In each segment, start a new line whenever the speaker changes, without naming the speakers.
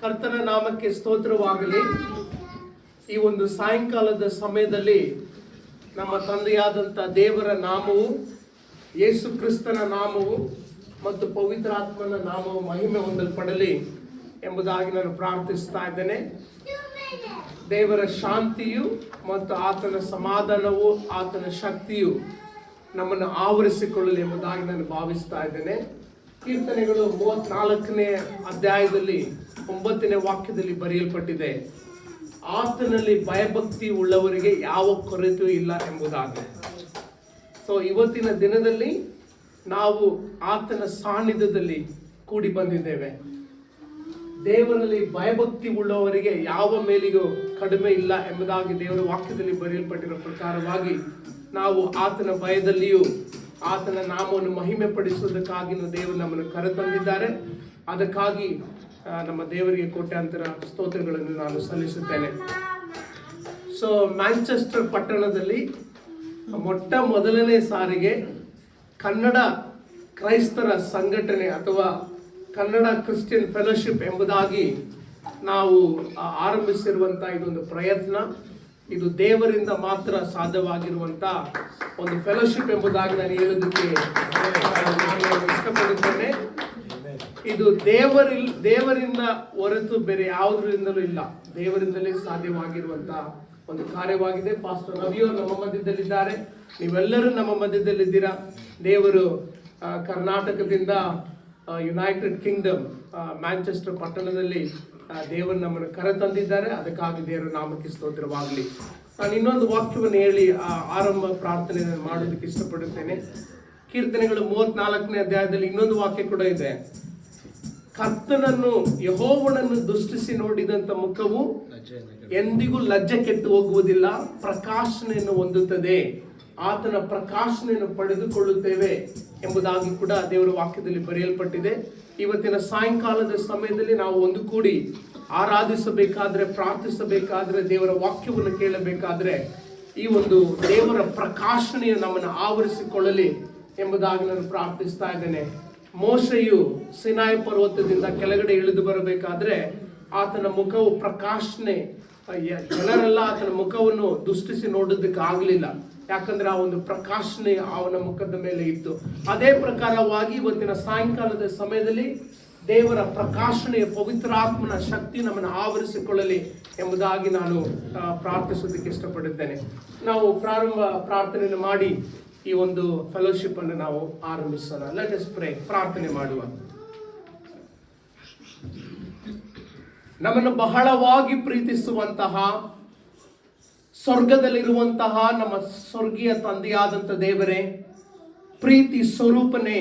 ಕರ್ತನ ನಾಮಕ್ಕೆ ಸ್ತೋತ್ರವಾಗಲಿ. ಈ ಒಂದು ಸಾಯಂಕಾಲದ ಸಮಯದಲ್ಲಿ ನಮ್ಮ ತಂದೆಯಾದಂಥ ದೇವರ ನಾಮವು, ಯೇಸು ಕ್ರಿಸ್ತನ ನಾಮವು ಮತ್ತು ಪವಿತ್ರಾತ್ಮನ ನಾಮವು ಮಹಿಮೆ ಹೊಂದಲ್ಪಡಲಿ ಎಂಬುದಾಗಿ ನಾನು ಪ್ರಾರ್ಥಿಸ್ತಾ ಇದ್ದೇನೆ. ದೇವರ ಶಾಂತಿಯು ಮತ್ತು ಆತನ ಸಮಾಧಾನವು, ಆತನ ಶಕ್ತಿಯು ನಮ್ಮನ್ನು ಆವರಿಸಿಕೊಳ್ಳಲಿ ಎಂಬುದಾಗಿ ನಾನು ಭಾವಿಸ್ತಾ ಇದ್ದೇನೆ. ಕೀರ್ತನೆಗಳು 34ನೇ ಅಧ್ಯಾಯದಲ್ಲಿ 9ನೇ ವಾಕ್ಯದಲ್ಲಿ ಬರೆಯಲ್ಪಟ್ಟಿದೆ, ಆತನಲ್ಲಿ ಭಯಭಕ್ತಿ ಉಳ್ಳವರಿಗೆ ಯಾವ ಕೊರತೆಯೂ ಇಲ್ಲ ಎಂಬುದಾಗಿ. ಸೊ ಇವತ್ತಿನ ದಿನದಲ್ಲಿ ನಾವು ಆತನ ಸಾನ್ನಿಧ್ಯದಲ್ಲಿ ಕೂಡಿ ಬಂದಿದ್ದೇವೆ. ದೇವರಲ್ಲಿ ಭಯಭಕ್ತಿ ಉಳ್ಳವರಿಗೆ ಯಾವ ಮೇಲಿಗೂ ಕಡಿಮೆ ಇಲ್ಲ ಎಂಬುದಾಗಿ ದೇವರ ವಾಕ್ಯದಲ್ಲಿ ಬರೆಯಲ್ಪಟ್ಟಿರೋ ಪ್ರಕಾರವಾಗಿ ನಾವು ಆತನ ಭಯದಲ್ಲಿಯೂ ಆತನ ನಾಮವನ್ನು ಮಹಿಮೆ ಪಡಿಸುವುದಕ್ಕಾಗಿ ದೇವರು ನಮ್ಮನ್ನು ಕರೆತಂದಿದ್ದಾರೆ. ಅದಕ್ಕಾಗಿ ನಮ್ಮ ದೇವರಿಗೆ ಕೋಟ್ಯಾಂತರ ಸ್ತೋತ್ರಗಳನ್ನು ನಾನು ಸಲ್ಲಿಸುತ್ತೇನೆ. ಸೊ ಮ್ಯಾಂಚೆಸ್ಟರ್ ಪಟ್ಟಣದಲ್ಲಿ ಮೊಟ್ಟ ಮೊದಲನೇ ಸಾರಿಗೆ ಕನ್ನಡ ಕ್ರೈಸ್ತರ ಸಂಘಟನೆ ಅಥವಾ ಕನ್ನಡ ಕ್ರಿಶ್ಚಿಯನ್ ಫೆಲೋಶಿಪ್ ಎಂಬುದಾಗಿ ನಾವು ಆರಂಭಿಸಿರುವಂಥ ಇದೊಂದು ಪ್ರಯತ್ನ. ಇದು ದೇವರಿಂದ ಮಾತ್ರ ಸಾಧ್ಯವಾಗಿರುವಂಥ ಒಂದು ಫೆಲೋಶಿಪ್ ಎಂಬುದಾಗಿ ನಾನು ಹೇಳೋದಕ್ಕೆ ಇಷ್ಟಪಡುತ್ತೇನೆ. ಇದು ದೇವರಿಂದ ಹೊರತು ಬೇರೆ ಯಾವುದರಿಂದಲೂ ಇಲ್ಲ, ದೇವರಿಂದಲೇ ಸಾಧ್ಯವಾಗಿರುವಂಥ ಒಂದು ಕಾರ್ಯವಾಗಿದೆ. ಪಾಸ್ಟರ್ ರವಿಯವರು ನಮ್ಮ ಮಧ್ಯದಲ್ಲಿದ್ದಾರೆ, ನೀವೆಲ್ಲರೂ ನಮ್ಮ ಮಧ್ಯದಲ್ಲಿದ್ದೀರಾ. ದೇವರು ಕರ್ನಾಟಕದಿಂದ ಯುನೈಟೆಡ್ ಕಿಂಗ್ಡಮ್ ಮ್ಯಾಂಚೆಸ್ಟರ್ ಪಟ್ಟಣದಲ್ಲಿ ದೇವರು ನಮ್ಮನ್ನು ಕರೆತಂದಿದ್ದಾರೆ. ಅದಕ್ಕಾಗಿ ದೇವರ ನಾಮಕ್ಕೆ ಸ್ತೋತ್ರವಾಗಲಿ. ನಾನು ಇನ್ನೊಂದು ವಾಕ್ಯವನ್ನು ಹೇಳಿ ಆರಂಭ ಪ್ರಾರ್ಥನೆಯನ್ನು ಮಾಡೋದಕ್ಕೆ ಇಷ್ಟಪಡುತ್ತೇನೆ. ಕೀರ್ತನೆಗಳು 34ನೇ ಅಧ್ಯಾಯದಲ್ಲಿ ಇನ್ನೊಂದು ವಾಕ್ಯ ಕೂಡ ಇದೆ, ಕರ್ತನನ್ನು ಯೆಹೋವನನ್ನು ದೃಷ್ಟಿಸಿ ನೋಡಿದಂಥ ಮುಖವು ಎಂದಿಗೂ ಲಜ್ಜೆ ಕೆಟ್ಟು ಹೋಗುವುದಿಲ್ಲ, ಪ್ರಕಾಶನೆಯನ್ನು ಹೊಂದುತ್ತದೆ, ಆತನ ಪ್ರಕಾಶನೆಯನ್ನು ಪಡೆದುಕೊಳ್ಳುತ್ತೇವೆ ಎಂಬುದಾಗಿ ಕೂಡ ದೇವರ ವಾಕ್ಯದಲ್ಲಿ ಬರೆಯಲ್ಪಟ್ಟಿದೆ. ಇವತ್ತಿನ ಸಾಯಂಕಾಲದ ಸಮಯದಲ್ಲಿ ನಾವು ಒಂದು ಕೂಡಿ ಆರಾಧಿಸಬೇಕಾದ್ರೆ, ಪ್ರಾರ್ಥಿಸಬೇಕಾದ್ರೆ, ದೇವರ ವಾಕ್ಯವನ್ನು ಕೇಳಬೇಕಾದ್ರೆ ಈ ಒಂದು ದೇವರ ಪ್ರಕಾಶನೆಯು ನಮ್ಮನ್ನು ಆವರಿಸಿಕೊಳ್ಳಲಿ ಎಂಬುದಾಗಿ ನಾನು ಪ್ರಾರ್ಥಿಸ್ತಾ ಇದ್ದೇನೆ. ಮೋಶೆಯು ಸಿನಾಯಿ ಪರ್ವತದಿಂದ ಕೆಳಗಡೆ ಇಳಿದು ಬರಬೇಕಾದ್ರೆ ಆತನ ಮುಖವು ಪ್ರಕಾಶನೆ, ಜನರೆಲ್ಲ ಆತನ ಮುಖವನ್ನು ದೃಷ್ಟಿಸಿ ನೋಡೋದಕ್ಕೆ ಆಗಲಿಲ್ಲ, ಯಾಕಂದ್ರೆ ಆ ಒಂದು ಪ್ರಕಾಶನೆ ಅವನ ಮುಖದ ಮೇಲೆ ಇತ್ತು. ಅದೇ ಪ್ರಕಾರವಾಗಿ ಇವತ್ತಿನ ಸಾಯಂಕಾಲದ ಸಮಯದಲ್ಲಿ ದೇವರ ಪ್ರಕಾಶನೆಯ ಪವಿತ್ರಾತ್ಮನ ಶಕ್ತಿ ನಮ್ಮನ್ನು ಆವರಿಸಿಕೊಳ್ಳಲಿ ಎಂಬುದಾಗಿ ನಾನು ಪ್ರಾರ್ಥಿಸೋದಕ್ಕೆ ಇಷ್ಟಪಡುತ್ತೇನೆ. ನಾವು ಪ್ರಾರಂಭ ಪ್ರಾರ್ಥನೆಯನ್ನು ಮಾಡಿ ಈ ಒಂದು ಫೆಲೋಶಿಪ್ ಅನ್ನು ನಾವು ಆರಂಭಿಸೋಣ. Let us pray. ಪ್ರಾರ್ಥನೆ ಮಾಡುವ. ನಮ್ಮನ್ನು ಬಹಳವಾಗಿ ಪ್ರೀತಿಸುವಂತಹ ಸ್ವರ್ಗದಲ್ಲಿರುವಂತಹ ನಮ್ಮ ಸ್ವರ್ಗೀಯ ತಂದೆಯಾದಂಥ ದೇವರೇ, ಪ್ರೀತಿ ಸ್ವರೂಪನೇ,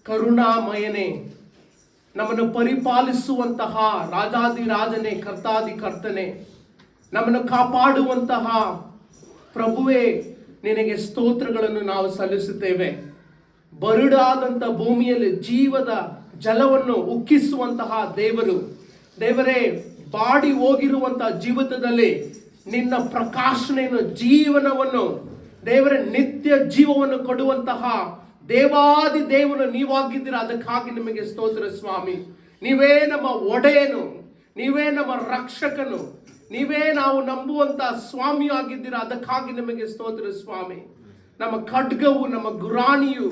ಕರುಣಾಮಯನೇ, ನಮ್ಮನ್ನು ಪರಿಪಾಲಿಸುವಂತಹ ರಾಜಾದಿರಾಜನೇ, ಕರ್ತಾದಿ ಕರ್ತನೆ, ನಮ್ಮನ್ನು ಕಾಪಾಡುವಂತಹ ಪ್ರಭುವೇ, ನಿನಗೆ ಸ್ತೋತ್ರಗಳನ್ನು ನಾವು ಸಲ್ಲಿಸುತ್ತೇವೆ. ಬರುಡಾದಂಥ ಭೂಮಿಯಲ್ಲಿ ಜೀವದ ಜಲವನ್ನು ಉಕ್ಕಿಸುವಂತಹ ದೇವರೇ, ಬಾಡಿ ಹೋಗಿರುವಂತಹ ಜೀವಿತದಲ್ಲಿ ನಿನ್ನ ಪ್ರಕಾಶನೆಯನ್ನು, ಜೀವನವನ್ನು, ದೇವರ ನಿತ್ಯ ಜೀವವನ್ನು ಕೊಡುವಂತಹ ದೇವಾದಿ ದೇವನು ನೀವಾಗಿದ್ದೀರ. ಅದಕ್ಕಾಗಿ ನಿಮಗೆ ಸ್ತೋತ್ರ ಸ್ವಾಮಿ. ನೀವೇ ನಮ್ಮ ಒಡೆಯನು, ನೀವೇ ನಮ್ಮ ರಕ್ಷಕನು, ನೀವೇ ನಾವು ನಂಬುವಂತ ಸ್ವಾಮಿ ಆಗಿದ್ದೀರಾ. ಅದಕ್ಕಾಗಿ ನಿಮಗೆ ಸ್ತೋತ್ರ ಸ್ವಾಮಿ. ನಮ್ಮ ಖಡ್ಗವು, ನಮ್ಮ ಗುರಾಣಿಯು,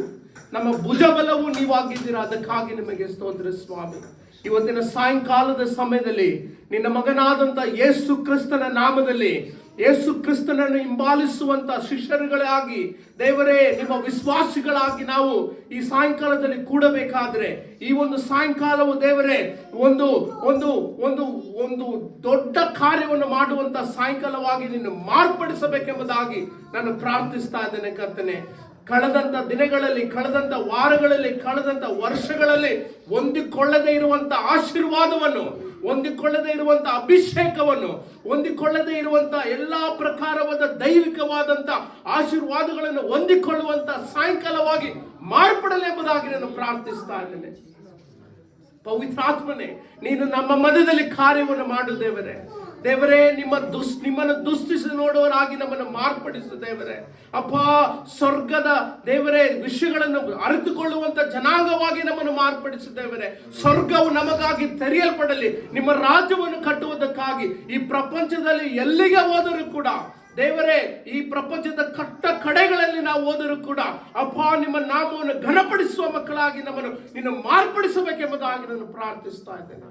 ನಮ್ಮ ಭುಜಬಲವು ನೀವಾಗಿದ್ದೀರಾ. ಅದಕ್ಕಾಗಿ ನಿಮಗೆ ಸ್ತೋತ್ರ ಸ್ವಾಮಿ. ಇವತ್ತಿನ ಸಾಯಂಕಾಲದ ಸಮಯದಲ್ಲಿ ನಿನ್ನ ಮಗನಾದಂಥ ಯೇಸು ಕ್ರಿಸ್ತನ ನಾಮದಲ್ಲಿ, ಯೇಸು ಕ್ರಿಸ್ತನನ್ನು ಹಿಂಬಾಲಿಸುವಂತ ಶಿಷ್ಯರುಗಳಾಗಿ ದೇವರೇ, ನಿಮ್ಮ ವಿಶ್ವಾಸಿಗಳಾಗಿ ನಾವು ಈ ಸಾಯಂಕಾಲದಲ್ಲಿ ಕೂಡಬೇಕಾದ್ರೆ, ಈ ಒಂದು ಸಾಯಂಕಾಲವು ದೇವರೇ ಒಂದು ಒಂದು ಒಂದು ಒಂದು ದೊಡ್ಡ ಕಾರ್ಯವನ್ನು ಮಾಡುವಂತ ಸಾಯಂಕಾಲವಾಗಿ ನಿನ್ನ ಮಾರ್ಪಡಿಸಬೇಕೆಂಬುದಾಗಿ ನಾನು ಪ್ರಾರ್ಥಿಸ್ತಾ ಇದ್ದೇನೆ ಕರ್ತನೆ. ಕಳೆದಂತ ದಿನಗಳಲ್ಲಿ, ಕಳೆದಂತ ವಾರಗಳಲ್ಲಿ, ಕಳೆದಂತ ವರ್ಷಗಳಲ್ಲಿ ಹೊಂದಿಕೊಳ್ಳದೇ ಇರುವಂತ ಆಶೀರ್ವಾದವನ್ನು, ಹೊಂದಿಕೊಳ್ಳದೇ ಇರುವಂತ ಅಭಿಷೇಕವನ್ನು, ಹೊಂದಿಕೊಳ್ಳದೇ ಇರುವಂತ ಎಲ್ಲಾ ಪ್ರಕಾರವಾದ ದೈವಿಕವಾದಂತ ಆಶೀರ್ವಾದಗಳನ್ನು ಹೊಂದಿಕೊಳ್ಳುವಂತ ಸಾಯಂಕಾಲವಾಗಿ ಮಾರ್ಪಡಲಿ ಎಂಬುದಾಗಿ ನಾನು ಪ್ರಾರ್ಥಿಸ್ತಾ ಇದ್ದೇನೆ. ಪವಿತ್ರಾತ್ಮನೇ, ನೀನು ನಮ್ಮ ಮಧ್ಯದಲ್ಲಿ ಕಾರ್ಯವನ್ನು ಮಾಡು ದೇವರೇ. ದೇವರೇ, ನಿಮ್ಮನ್ನು ದುಷ್ಟಿಸಿ ನೋಡುವರಾಗಿ ನಮ್ಮನ್ನು ಮಾರ್ಪಡಿಸು ದೇವರೇ. ಅಪ್ಪ, ಸ್ವರ್ಗದ ದೇವರೇ ವಿಷಯಗಳನ್ನು ಅರಿತುಕೊಳ್ಳುವಂತ ಜನಾಂಗವಾಗಿ ನಮ್ಮನ್ನು ಮಾರ್ಪಡಿಸು ದೇವರೇ. ಸ್ವರ್ಗವು ನಮಗಾಗಿ ತೆರೆಯಲ್ಪಡಲಿ. ನಿಮ್ಮ ರಾಜ್ಯವನ್ನು ಕಟ್ಟುವುದಕ್ಕಾಗಿ ಈ ಪ್ರಪಂಚದಲ್ಲಿ ಎಲ್ಲಿಗೆ ಹೋದರೂ ಕೂಡ ದೇವರೇ, ಈ ಪ್ರಪಂಚದ ಕಡೆಗಳಲ್ಲಿ ನಾವು ಹೋದರೂ ಕೂಡ ಅಪ್ಪ, ನಿಮ್ಮ ನಾಮವನ್ನು ಘನಪಡಿಸುವ ಮಕ್ಕಳಾಗಿ ನಿನ್ನ ಮಾರ್ಪಡಿಸಬೇಕೆಂಬುದಾಗಿ ನಾನು ಪ್ರಾರ್ಥಿಸ್ತಾ ಇದ್ದೇನೆ.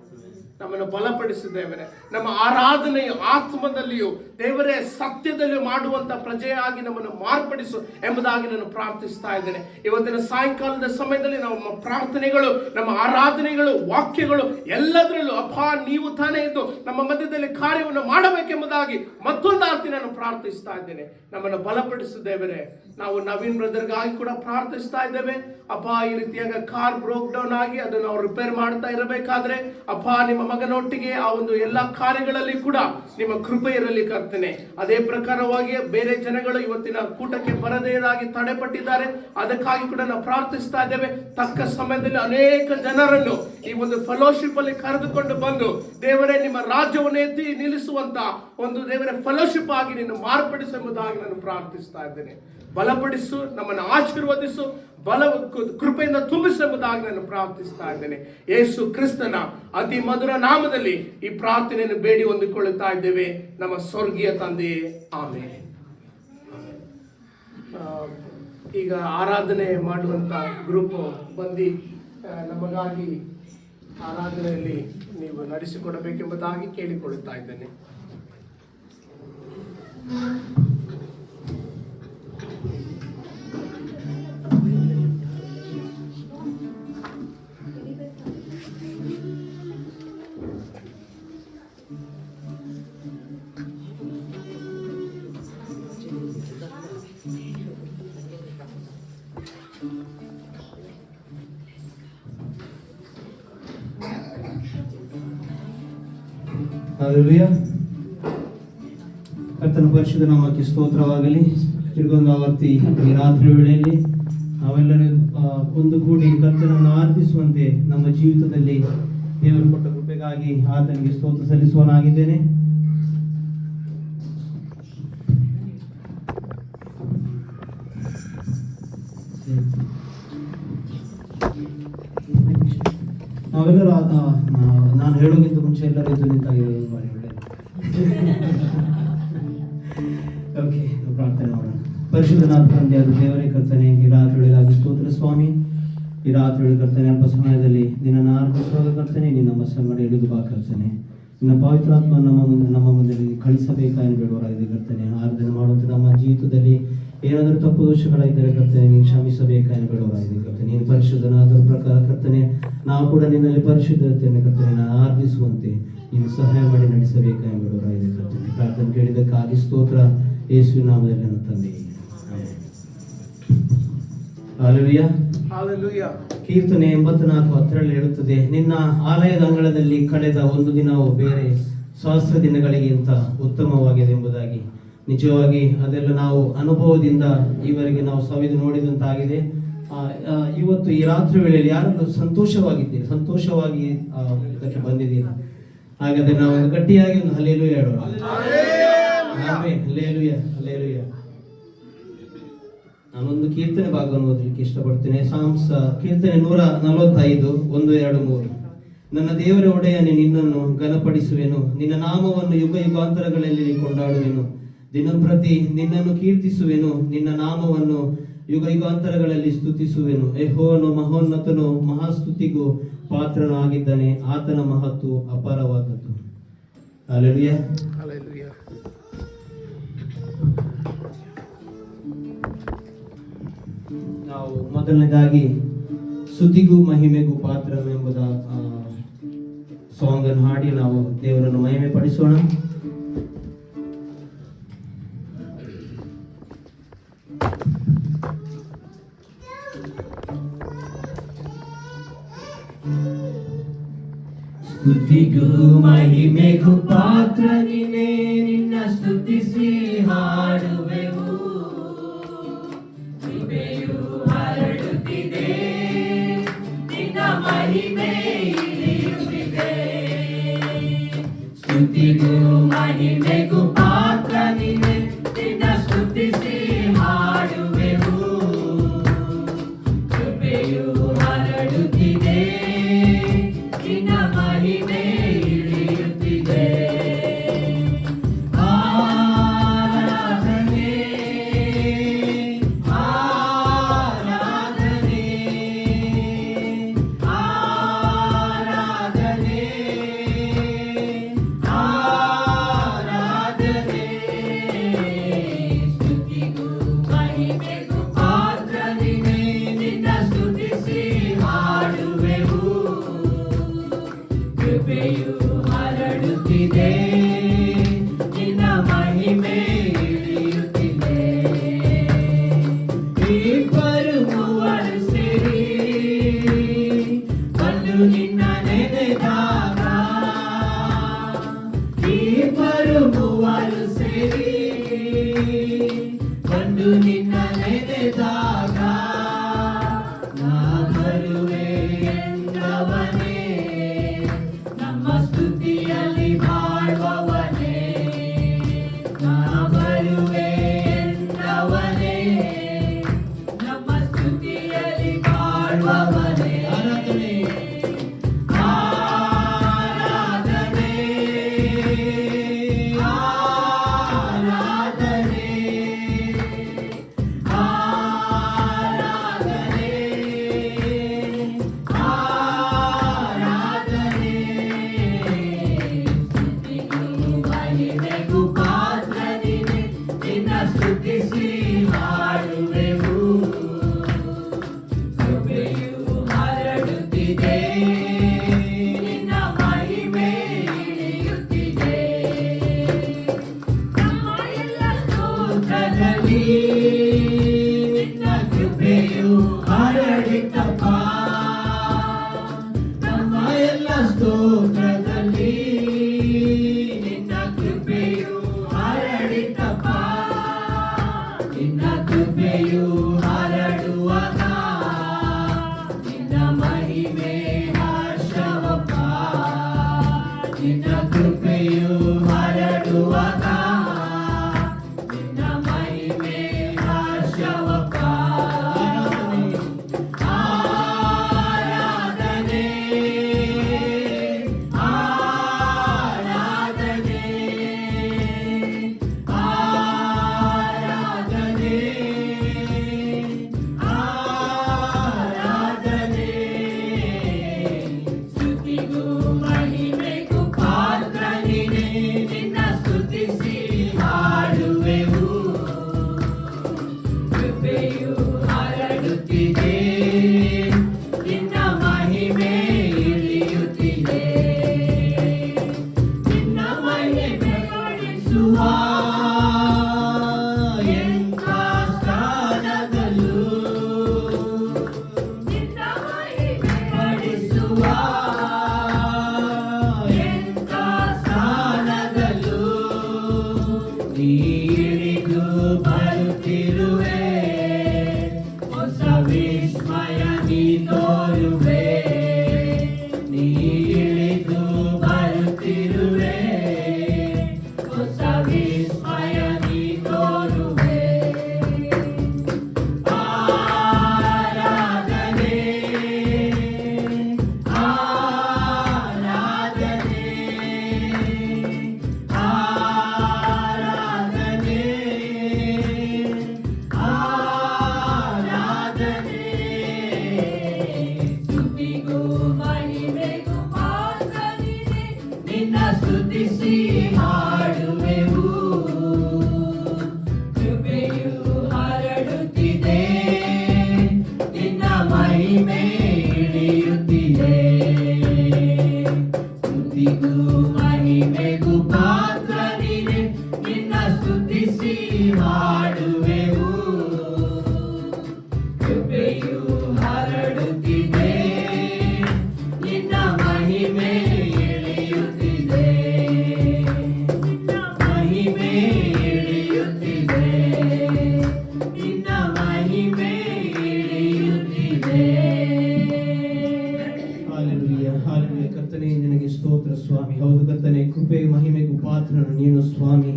ನಮ್ಮನ್ನು ಬಲಪಡಿಸಿದ್ದೇವೆ. ನಮ್ಮ ಆರಾಧನೆಯು ಆತ್ಮದಲ್ಲಿಯೂ ದೇವರೇ ಸತ್ಯದಲ್ಲಿಯೂ ಮಾಡುವಂತ ಪ್ರಜೆಯಾಗಿ ನಮ್ಮನ್ನು ಮಾರ್ಪಡಿಸು ಎಂಬುದಾಗಿ ನಾನು ಪ್ರಾರ್ಥಿಸ್ತಾ ಇದ್ದೇನೆ. ಇವತ್ತಿನ ಸಾಯಂಕಾಲದ ಸಮಯದಲ್ಲಿ ನಮ್ಮ ಪ್ರಾರ್ಥನೆಗಳು, ನಮ್ಮ ಆರಾಧನೆಗಳು, ವಾಕ್ಯಗಳು ಎಲ್ಲದರಲ್ಲೂ ಅಪ್ಪ ನೀವು ತಾನೇ ಇದ್ದು ನಮ್ಮ ಮಧ್ಯದಲ್ಲಿ ಕಾರ್ಯವನ್ನು ಮಾಡಬೇಕೆಂಬುದಾಗಿ ಮತ್ತೊಂದು ಆರ್ತಿ ನಾನು ಪ್ರಾರ್ಥಿಸ್ತಾ ಇದ್ದೇನೆ. ನಮ್ಮನ್ನು ಬಲಪಡಿಸಿದ್ದೇವೆ. ನಾವು ನವೀನ್ ಬ್ರದರ್ಗಾಗಿ ಕೂಡ ಪ್ರಾರ್ಥಿಸ್ತಾ ಇದ್ದೇವೆ. ಅಪ್ಪ, ಈ ರೀತಿಯಾಗಿ ಕಾರ್ ಬ್ರೋಕ್ ಡೌನ್ ಆಗಿ ಅದನ್ನು ನಾವು ರಿಪೇರ್ ಮಾಡ್ತಾ ಇರಬೇಕಾದ್ರೆ ಅಪ್ಪ, ನಿಮ್ಮ ಮಗನೊಟ್ಟಿಗೆ ಆ ಒಂದು ಎಲ್ಲ ಕಾರ್ಯಗಳಲ್ಲಿ ಕೂಡ ನಿಮ್ಮ ಕೃಪೆ ಇರಲಿ ಕರ್ತನೆ. ಅದೇ ಪ್ರಕಾರವಾಗಿ ಬೇರೆ ಜನಗಳು ಇವತ್ತಿನ ಕೂಟಕ್ಕೆ ಬರದೇದಾಗಿ ತಡೆಪಟ್ಟಿದ್ದಾರೆ. ಅದಕ್ಕಾಗಿ ಕೂಡ ನಾವು ಪ್ರಾರ್ಥಿಸ್ತಾ ಇದ್ದೇವೆ. ತಕ್ಕ ಸಮಯದಲ್ಲಿ ಅನೇಕ ಜನರನ್ನು ಈ ಒಂದು ಫೆಲೋಶಿಪ್ ಅಲ್ಲಿ ಕರೆದುಕೊಂಡು ಬಂದು ದೇವರೇ, ನಿಮ್ಮ ರಾಜ್ಯವನ್ನು ಎತ್ತಿ ನಿಲ್ಲಿಸುವಂತ ಒಂದು ದೇವರೇ ಫೆಲೋಶಿಪ್ ಆಗಿ ನಿನ್ನ ಮಾರ್ಪಡಿಸುವುದಾಗಿ ನಾನು ಪ್ರಾರ್ಥಿಸ್ತಾ ಇದ್ದೇನೆ. ಬಲಪಡಿಸು, ನಮ್ಮನ್ನು ಆಶೀರ್ವದಿಸು, ಕೃಪೆಯಿಂದ ತುಂಬಿಸುವುದಾಗಿ ನಾನು ಪ್ರಾರ್ಥಿಸ್ತಾ ಇದ್ದೇನೆ. ಯೇಸು ಕ್ರಿಸ್ತನ ಅತಿ ಮಧುರ ನಾಮದಲ್ಲಿ ಈ ಪ್ರಾರ್ಥನೆಯನ್ನು ಬೇಡಿ ಹೊಂದಿಕೊಳ್ಳುತ್ತಾ ಇದ್ದೇವೆ ನಮ್ಮ ಸ್ವರ್ಗೀಯ ತಂದೆಯೇ, ಆಮೆನ್. ಈಗ ಆರಾಧನೆ ಮಾಡುವಂತ ಗ್ರೂಪ್ ಬಂದು ನಮಗಾಗಿ ಆರಾಧನೆಯಲ್ಲಿ ನೀವು ನಡೆಸಿಕೊಡಬೇಕೆಂಬುದಾಗಿ ಕೇಳಿಕೊಳ್ಳುತ್ತಾ ಇದ್ದೇನೆ.
ಹಲ್ಲೆಲೂಯಾ. ಕರ್ತನ ಪರಿಶುದ್ಧ ನಾಮಕ್ಕೆ ಸ್ತೋತ್ರವಾಗಲಿ. ತಿರುಗೊಂದು ಆವರ್ತಿ ಈ ರಾತ್ರಿ ವೇಳೆಯಲ್ಲಿ ನಾವೆಲ್ಲರೂ ಒಂದುಗೂಡಿ ಕರ್ತನನ್ನು ಆರಾಧಿಸುವಂತೆ ನಮ್ಮ ಜೀವಿತದಲ್ಲಿ ದೇವರು ಕೊಟ್ಟ ಕೃಪೆಗಾಗಿ ಆತನಿಗೆ ಸ್ತೋತ್ರ ಸಲ್ಲಿಸುವನಾಗಿದ್ದೇನೆ. ನಾವೆಲ್ಲರೂ ನಾನು ಹೇಳೋಕ್ಕಿಂತ ಮುಂಚೆ ಎಲ್ಲರೂ ಎದ್ದು ನಿಂತಾಗಿ ಮಾಡಿ ಒಳ್ಳೆಯದು. ಓಕೆ, ಪ್ರಾರ್ಥನೆ ಮಾಡೋಣ. ಪರಿಶುದ್ಧನಾದ ತಂದೆಯಾದ ದೇವರೇ ಕರ್ತನೆ, ಈ ರಾತ್ರಿ ವೇಳೆಗಾಗಿ ಸ್ತೋತ್ರ ಸ್ವಾಮಿ. ಈ ರಾತ್ರಿ ವೇಳೆ ಕರ್ತನೆ, ಅಲ್ಪ ಸಮಯದಲ್ಲಿ ನಿನ್ನನ್ನು ಆರಾಧಿಸುವಾಗ ಕರ್ತನೆ, ನಿನ್ನ ನಮ್ಮ ಸಂಗಡ ಹಿಡಿದು ಬಾ ಕರ್ತನೆ. ನಿನ್ನ ಪವಿತ್ರಾತ್ಮ ನಮ್ಮ ಮುಂದೆ ಕಳಿಸಬೇಕಾಗಿ ಬೇಡವರಾಗಿದೆ ಕರ್ತನೆ. ಆರಾಧನೆ ಮಾಡುವಂಥ ನಮ್ಮ ಜೀವಿತದಲ್ಲಿ ಏನಾದರೂ ತಪ್ಪು ದೋಷಗಳಾಗಿದ್ದರೆ ಕರ್ತನೆ, ನೀನು ಕ್ಷಮಿಸಬೇಕಾಗಿ ಬೇಡವರಾಗಿದೆ ಕರ್ತನೆ. ನೀನು ಪರಿಶುದ್ಧನಾದ ಪ್ರಕಾರ ಕರ್ತನೆ, ನಾವು ಕೂಡ ನಿನ್ನಲ್ಲಿ ಪರಿಶುದ್ಧತೆಯನ್ನು ಕರ್ತನೆ ಆರಾಧಿಸುವಂತೆ ನೀನು ಸಹಾಯ ಮಾಡಿ ನಡೆಸಬೇಕಾಗಿ ಬೇಡವರಾಗಿದೆ ಕರ್ತನೆ. ಪ್ರಾರ್ಥನೆ ಕೇಳಿದ್ದಕ್ಕಾಗಿ ಸ್ತೋತ್ರ, ಯೇಸುವಿನ ನಾಮದಲ್ಲಿ ನನ್ನ ತಂದೆ. ಹಲ್ಲೆಲೂಯಾ.
ಹಲ್ಲೆಲೂಯಾ.
ಕೀರ್ತನೆ 84:10 ಹೇಳುತ್ತದೆ, ನಿನ್ನ ಆಲಯದ ಅಂಗಳದಲ್ಲಿ ಕಳೆದ ಒಂದು ದಿನವು ಬೇರೆ ಸಹಸ್ರ ದಿನಗಳಿಗಿಂತ ಉತ್ತಮವಾಗಿದೆ ಎಂಬುದಾಗಿ. ನಿಜವಾಗಿ ಅದೆಲ್ಲ ನಾವು ಅನುಭವದಿಂದ ಈವರೆಗೆ ನಾವು ಸವಿದು ನೋಡಿದಂತಾಗಿದೆ. ಇವತ್ತು ಈ ರಾತ್ರಿ ವೇಳೆಯಲ್ಲಿ ಯಾರು ಸಂತೋಷವಾಗಿ ಇದಕ್ಕೆ ಬಂದಿದ್ದೀರಾ? ಹಾಗಾದ್ರೆ ನಾವು ಒಂದು ಗಟ್ಟಿಯಾಗಿ ಒಂದು ಹಲ್ಲೆಲೂಯಾ ಹೇಳೋಣ. ಆಮೆನ್. Hallelujah, hallelujah. ನಾನೊಂದು ಕೀರ್ತನೆ ಭಾಗವನ್ನು ಓದಲಿಕ್ಕೆ ಇಷ್ಟಪಡ್ತೇನೆ. ಕೀರ್ತನೆ 145, 1, 2, 3. ನನ್ನ ದೇವರ ಒಡೆಯನೇ, ನಿನ್ನನ್ನು ಘನಪಡಿಸುವೆನು, ನಿನ್ನ ನಾಮವನ್ನು ಯುಗ ಯುಗಾಂತರಗಳಲ್ಲಿ ಕೊಂಡಾಡುವೆನು. ದಿನಂಪ್ರತಿ ನಿನ್ನನ್ನು ಕೀರ್ತಿಸುವೆನು, ನಿನ್ನ ನಾಮವನ್ನು ಯುಗ ಯುಗಾಂತರಗಳಲ್ಲಿ ಸ್ತುತಿಸುವೆನು. ಯೆಹೋವನು ಮಹೋನ್ನತನು, ಮಹಾಸ್ತುತಿಗೂ ಪಾತ್ರನು ಆಗಿದ್ದಾನೆ, ಆತನ ಮಹತ್ತು ಅಪಾರವಾದದ್ದು. ಹಲ್ಲೆಲೂಯಾ.
ಹಲ್ಲೆಲೂಯಾ.
ನಾವು ಮೊದಲನೇದಾಗಿ ಸ್ತುತಿಗೂ ಮಹಿಮೆಗೂ ಪಾತ್ರನು ಎಂಬುದ ಸಾಂಗ್ ಅನ್ನು ಹಾಡಿ ನಾವು ದೇವರನ್ನು ಮಹಿಮೆ ಪಡಿಸೋಣ. ಸ್ತುತಿಗೂ ಮಹಿಮೆಗೂ ಪಾತ್ರ ನೀನೇ, ನಿನ್ನ ಸ್ತುತಿಸಿ ಹಾಡುವೆವು. ಕೃಪೆಯು ಹರಡುತ್ತಿದೆ, ನಿನ್ನ ಮಹಿಮೆ ಇಳಿಯುತ್ತಿದೆ. ಸ್ತುತಿಗೂ ಮಹಿಮೆಗೂ ಪಾತ್ರ ನೀನೆ, ನಿನ್ನ ಸ್ತುತಿಸಿ ಹಾಡುವೆವು. ಕೃಪೆಯು ಹರಡುತ್ತಿದೆ, ನಿನ್ನ ಮಹಿಮೆ ಇಳಿಯುತ್ತಿದೆ. ಆರಾಧನೆ ಆರಾಧನೆ ಆರಾಧನೆ ಆರಾಧನೆ. ಸ್ತುತಿಗೂ ಮಹಿಮೆಗೂ ಪಾತ್ರ ನೀನೆ, ನಿನ್ನ ಸ್ತುತಿಸಿ ಹಾಡುವೆವು. ಕೃಪೆಯು ಹರಡುತ್ತಿದೆ, ನಿನ್ನ ಮಹಿಮೆ ಇಳಿಯುತ್ತಿದೆ. ಇಬ್ಬರು ಮೂವರು ಸೇರಿ ಬಂದು ನಿನ್ನ ನೆನೆದಾಗ, ಇಬ್ಬರು ಮೂವರು ಸೇರಿ ಬಂದು ನಿನ್ನ ನೆನೆದಾಗ, ನಾ ಬರುವೆ ಎಂದವನೇ, ನಮ್ಮ ಸ್ತುತಿಯಲ್ಲಿ ಬಾಳುವವನೇ. ನಾ ಬರುವೆ ಎಂದವನೇ, ನಮ್ಮ ಸ್ತುತಿಯಲ್ಲಿ ಬಾಳುವವನೇ. ಆರಾಧನೆ ಆರಾಧನೆ ಆರಾಧನೆ ಆರಾಧನೆ. ಸ್ತುತಿಗೂ ಮಹಿಮೆಗೂ ಪಾತ್ರ ನೀನೆ, ನಿನ್ನ ಸ್ತುತಿಸಿ ಹಾಡುವೆವು. ಕೃಪೆಯು ಹರಡುತ್ತಿದೆ, ನಿನ್ನ ಮಹಿಮೆ ಇಳಿಯುತ್ತಿದೆ. ನಮ್ಮ ಎಲ್ಲ ಸ್ತೋತ್ರದಲ್ಲಿ ನಿನ್ನ ಕೃಪೆಯು ಹರಡಿತಪ್ಪ. ನಮ್ಮ ಎಲ್ಲ ಸ್ತೋತ್ರದಲ್ಲಿ ನಿನ್ನ ಕೃಪೆಯು ಹರಡಿತಪ್ಪ. ನಿನ್ನ ಕೃಪೆಯು ಹರಡುವಾಗ ನಿನ್ನ ಮಹಿಮೆ ಹರ್ಷವಪ್ಪ. ನಿನ್ನ ಕೃಪೆಯು ಹರಡುವಾಗ ನಿನ್ನ ಮಹಿಮೆ ಹರ್ಷವಪ್ಪ. ಆರಾಧನೆ ಆರಾಧನೆ ಆರಾಧನೆ ಆರಾಧನೆ. ಸ್ತುತಿಗೂ ಮಹಿಮೆಗೂ ಪಾತ್ರ ನೀನೆ, ನಿನ್ನ ಸ್ತುತಿಸಿ ಹಾಡುವೆವು. ಕೃಪೆಯು ಹರಡುತ್ತಿದೆ, ನಿನ್ನ ಮಹಿಮೆ ಇಳಿಯುತ್ತಿದೆ. ನಿನ್ನ ಮಹಿಮೆ ಪಡಿಸುವ ಎಂಥ ಸ್ಥಾನದಲ್ಲೂ, ನಿನ್ನ ಮಹಿಮೆ ಪಡಿಸುವ ಎಂಥ ಸ್ಥಾನದಲ್ಲೂ ನೀ ಇಳಿದು ಬರುತ್ತಿರುವೆ. ಹೊಸ ವಿಸ್ಮಯ ನೀ ತೋರುವೆ. ನೀ ಇಳಿದು ಬರುತ್ತಿರುವೆ, ಹೊಸ ವಿಸ್ಮಯ ನೀ ತೋರುವೆ. ಆರಾಧನೆ ಆರಾಧನೆ ಆರಾಧನೆ ಆರಾಧನೆ. ಸ್ತುತಿಗೂ ಮಹಿಮೆಗೂ ಪಾತ್ರ ನೀನೆ, ನಿನ್ನ ಸ್ತುತಿಸಿ ಹಾಡುವೆವು. ಕೃಪೆಯು ಹರಡುತ್ತಿದೆ, ನಿನ್ನ ಮಹಿಮೆ ಇಳಿಯುತ್ತಿದೆ. ಸ್ತುತಿಗೂ ಮಹಿಮೆಗೂ ಪಾತ್ರ ನೀನೆ, ನಿನ್ನ ಸ್ತುತಿಸಿ ಹಾಡುವೆವು. ಕೃಪೆಯು ಹರಡುತ್ತಿದೆ, ನಿನ್ನ ಮಹಿಮೆ ಇಳಿಯುತ್ತಿದೆ. ಮಹಿಮೆ ಇಳಿಯುತ್ತಿದೆ, ನಿನ್ನ ಮಹಿಮೆ ಇಳಿಯುತ್ತಿದೆ. Hallelujah hallelujah. ಕರ್ತನೇ ನಿನಗೆ ಸ್ತೋತ್ರ. ಸ್ತೋತ್ರ ಸ್ವಾಮಿ. ಹೌದು ಕರ್ತನೆ, ಕೃಪೆ ಮಹಿಮೆಗೂ ಪಾತ್ರನು ನೀನು ಸ್ವಾಮಿ.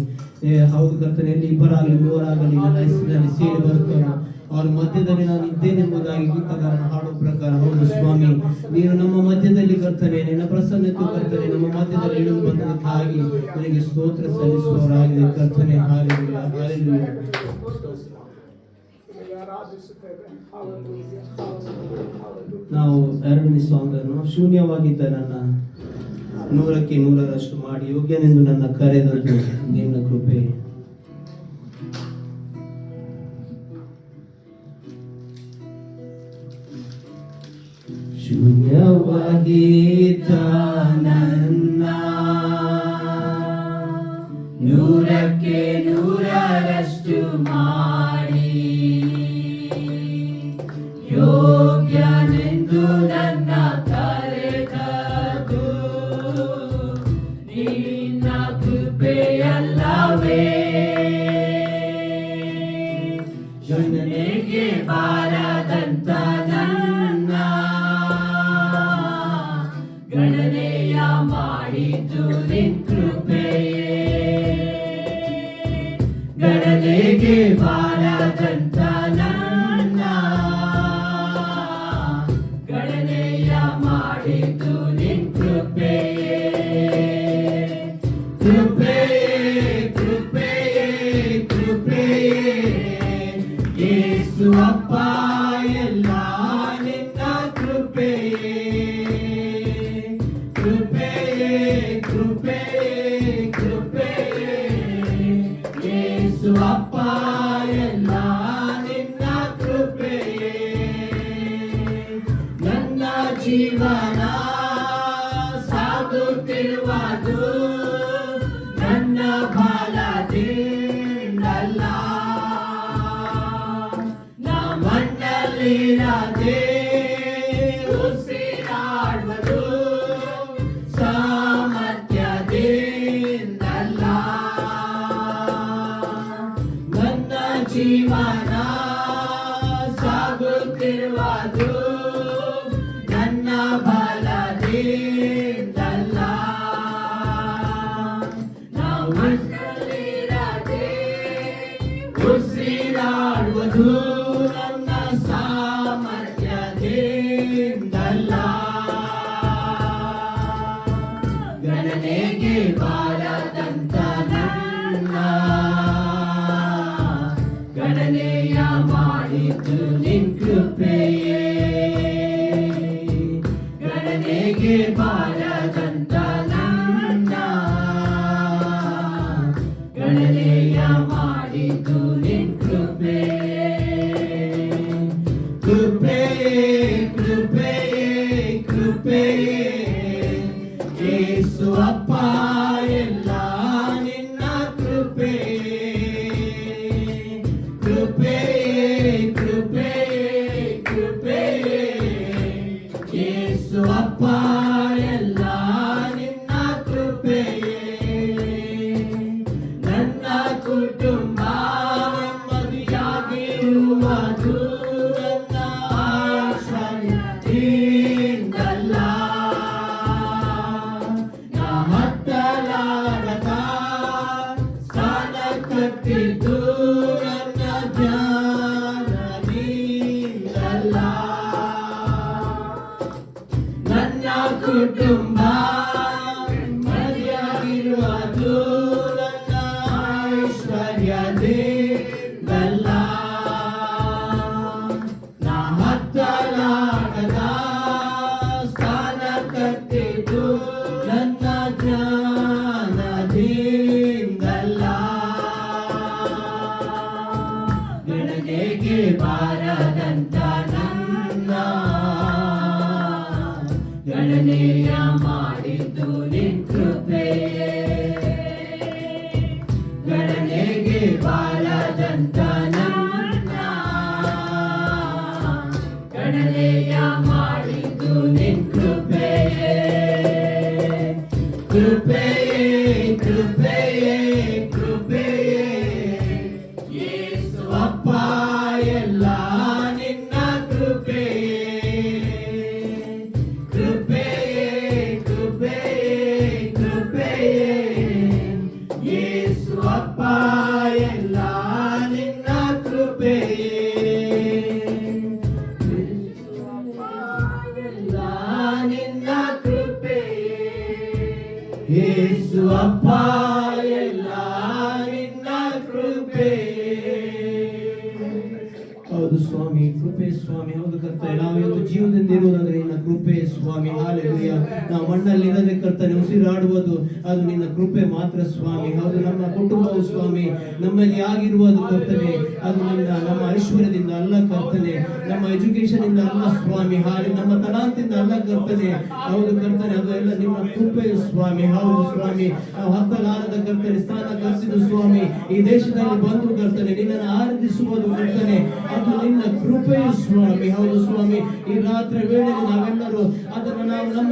ಹೌದು ಕರ್ತನೆ, ಎಲ್ಲಿ ಇಬ್ಬರಾಗಲಿ ಮೂವರಾಗಲಿ ನನ್ನ ಹೆಸರಿನಲ್ಲಿ ಸೇರಿ ಬರುತ್ತಾನೋ ಅವ್ರ ಮಧ್ಯದಲ್ಲಿ ನಾನು ಇದ್ದೇನೆಂಬುದಾಗಿ ಗೀತಗಾರನ ಹಾಡೋ ಪ್ರಕಾರ. ಹೌದು ಸ್ವಾಮಿ, ನೀನು ನಮ್ಮ ಮಧ್ಯದಲ್ಲಿ ಕರ್ತನೆ, ನಿನ್ನ ಪ್ರಸನ್ನತೆ ಕರ್ತನೆ ನಮ್ಮ ಮಧ್ಯದಲ್ಲಿ ಇಳಿದು ಬಂದದಕ್ಕಾಗಿ ನಿನಗೆ ಸ್ತೋತ್ರ ಸಲ್ಲಿಸುವವರಾಗಿದೆ ಕರ್ತನೆ. Hallelujah, hallelujah. ನಾವು ಎರಡನೇ ಸಾಂಗ್ ಅನ್ನು ಶೂನ್ಯವಾಗಿದ್ದ ನನ್ನ 100ಕ್ಕೆ 100ರಷ್ಟು ಮಾಡಿ ಯೋಗ್ಯನೆಂದು ನನ್ನ ಕರೆದದ್ದು ನಿನ್ನ ಕೃಪೆ. ಶೂನ್ಯವಾಗಿದ್ದ ನನ್ನ 100ಕ್ಕೆ 100ರಷ್ಟು ಮಾಡಿ ಯೋಗ್ಯನೆಂದು ನನ್ನ ಕರೆದದ್ದು ನಿನ್ನ ಕೃಪೆಯಲ್ಲವೇ. ಗಣನೆಗೆ ಬಾರದಂತ ನನ್ನ ಗಣನೆಯ ಮಾಡಿದ್ದು ನಿನ್ನ ಕೃಪೆಯೇ. ಗಣನೆಗೆ ಬಾರದಂತ ನನ್ನ ಗಣನೆಯ ಮಾಡಿದ್ದು ನಿನ್ನ ಕೃಪೆಯೇ. ಕೃಪೆಯೇ ಕೃಪೆಯೇ ಕೃಪೆಯೇ ಯೇಸು ಅಪ್ಪ, ಎಲ್ಲ ನಿನ್ನ ಕೃಪೆಯೇ. ಕೃಪೆಯೇ ಕೃಪೆಯೇ ಕೃಪೆಯೇ ಯೇಸು ಅಪ್ಪ, ಎಲ್ಲ ನಿನ್ನ ಕೃಪೆಯೇ. ನನ್ನ ಜೀವನ ಸಾಗುತ್ತಿರುವುದು ನನ್ನ ಬಲದಿಂದಲ್ಲ, ನಾ ಮಣ್ಣಲ್ಲಿರದೆ ಉಸಿರಾಡುವುದು ಸಾಮರ್ಥ್ಯದಿಂದಲ್ಲ. ನನ್ನ ಜೀವನ ಸಾಗುತ್ತಿರುವುದು ನನ್ನ ಬಲದಿಂದಲ್ಲ, ನಾವು ಮಣ್ಣಲ್ಲಿರದೆ ಉಸಿರಾಡುವುದು ನನ್ನ ಸಾಮರ್ಥ್ಯದಿಂದಲ್ಲ. ಗಣನೆಗೆ ಬಾರದಂತ ನನ್ನ ಗಣನೆಯ ಮಾಡಿದ್ದು ನಿನ್ನ ಕೃಪೆಯೇ. ಗಣನೆಗೆ ಬಾರದಂತ ನನ್ನ ಗಣನೆಯ ಮಾಡಿದ್ದು ನಿನ್ನ ಕೃಪೆಯೇ. ಕೃಪೆಯೇ ಕೃಪೆಯೇ ಕೃಪೆಯೇ ಯೇಸು ಅಪ್ಪ, ಎಲ್ಲ ನಿನ್ನ ಕೃಪೆಯೇ. ಕೃಪೆಯೇ ಕೃಪೆಯೇ ಕೃಪೆಯೇ ಯೇಸು ಅಪ್ಪ, ಎಲ್ಲ ನಿನ್ನ ಕೃಪೆಯೇ. ನನ್ನ ಕುಟುಂಬ ನೆಮ್ಮದಿಯಾಗಿರುವುದು ನನ್ನ ಆಶ್ರಯದಿಂದಲ್ಲ, ನಾ ಹತ್ತಲಾರದ ಸ್ಥಾನ ಕಟ್ಟಿದ್ದು ನನ್ನ ಜ್ಞಾನದಿಂದಲ್ಲ. ನನ್ನ ಕುಟುಂಬ ನೆಮ್ಮದಿಯಾಗಿರುವುದು ನನ್ನ ಐಶ್ವರ್ಯದಿಂದಲ್ಲ, ನಾ ಹತ್ತಲಾರದ ಸ್ಥಾನ ಕಟ್ಟಿದ್ದು ನನ್ನ ಜ್ಞಾನದಿಂದಲ್ಲ. ಗಣನೆಗೆ ಬಾರದಂತ ನನ್ನ ಗಣನೆಯ ಮಾಡಿದ್ದು ನಿನ್ನ ಕೃಪೆಯೇ. ಗಣನೆಗೆ ಬಾರದಂತ ನನ್ನ ಗಣನೆಯ ಮಾಡಿದ್ದು ನಿನ್ನ ಕೃಪೆಯೇ. ಕೃಪೆಯೇ ಕೃಪೆಯೇ ಕೃಪೆಯೇ ಯೇಸು ಅಪ್ಪ, ಎಲ್ಲ ನಿನ್ನ ಕೃಪೆಯೇ. ಕೃಪೆಯೇ ಕೃಪೆಯೇ ಯೇಸು ಅಪ್ಪ ಎಲ್ಲ ನಿನ್ನ ಕೃಪೆ. ಹೌದು ಸ್ವಾಮಿ, ಕೃಪೆ ಸ್ವಾಮಿ. ಹೌದು ಕರ್ತನೆ, ನಾವು ಇವತ್ತು ಜೀವದಿಂದ ಇರುವುದಾದ್ರೆ ನಿನ್ನ ಕೃಪೆ ಸ್ವಾಮಿ. ಹಾಲೆಲೂಯಾ. ನಾವು ಮಣ್ಣಲ್ಲಿ ಇರದೆ ಕರ್ತನೆ ಉಸಿರಾಡುವುದು ಅದು ನಿನ್ನ ಕೃಪೆ ಮಾತ್ರ ಸ್ವಾಮಿ. ಹೌದು, ನಮ್ಮ ಕುಟುಂಬವು ಸ್ವಾಮಿ ನಮ್ಮಲ್ಲಿ ಆಗಿರುವುದು ಕರ್ತನೆ ಅದು ನಮ್ಮ ಐಶ್ವರ್ಯದಿಂದ ಅಲ್ಲ ಕರ್ತನೆ, ನಮ್ಮ ಎಜುಕೇಶನ್ ಇಂದ ಅಲ್ಲ ಸ್ವಾಮಿ. ಹಾಲೆ ನಮ್ಮ ತಲಾಂತಿಂದ ಅಲ್ಲ ಕರ್ತನೆ. ಹೌದು ಕರ್ತನೆ, ಅದು ಎಲ್ಲ ನಿಮ್ಮ ಕೃಪೆಯು ಸ್ವಾಮಿ. ಹೌದು ಸ್ವಾಮಿ, ನಾವು ಹತ್ತಲಾರದ ಕರ್ತನೆ ಸ್ಥಾನ ಕರ್ಸಿದ್ದು ಸ್ವಾಮಿ ಈ ದೇಶದಲ್ಲಿ ಬಂದು ಕರ್ತನೆ ನಿನ್ನನ್ನು ಆರಾಧಿಸುವುದು ಕರ್ತನೆ ಅದು ನಿನ್ನ ಕೃಪೆಯು ಸ್ವಾಮಿ. ಹೌದು ಸ್ವಾಮಿ, ಈ ರಾತ್ರಿ ವೇಳೆಯಲ್ಲಿ ನಾವೆಲ್ಲರೂ ಅದನ್ನು ನಾವು ನಮ್ಮ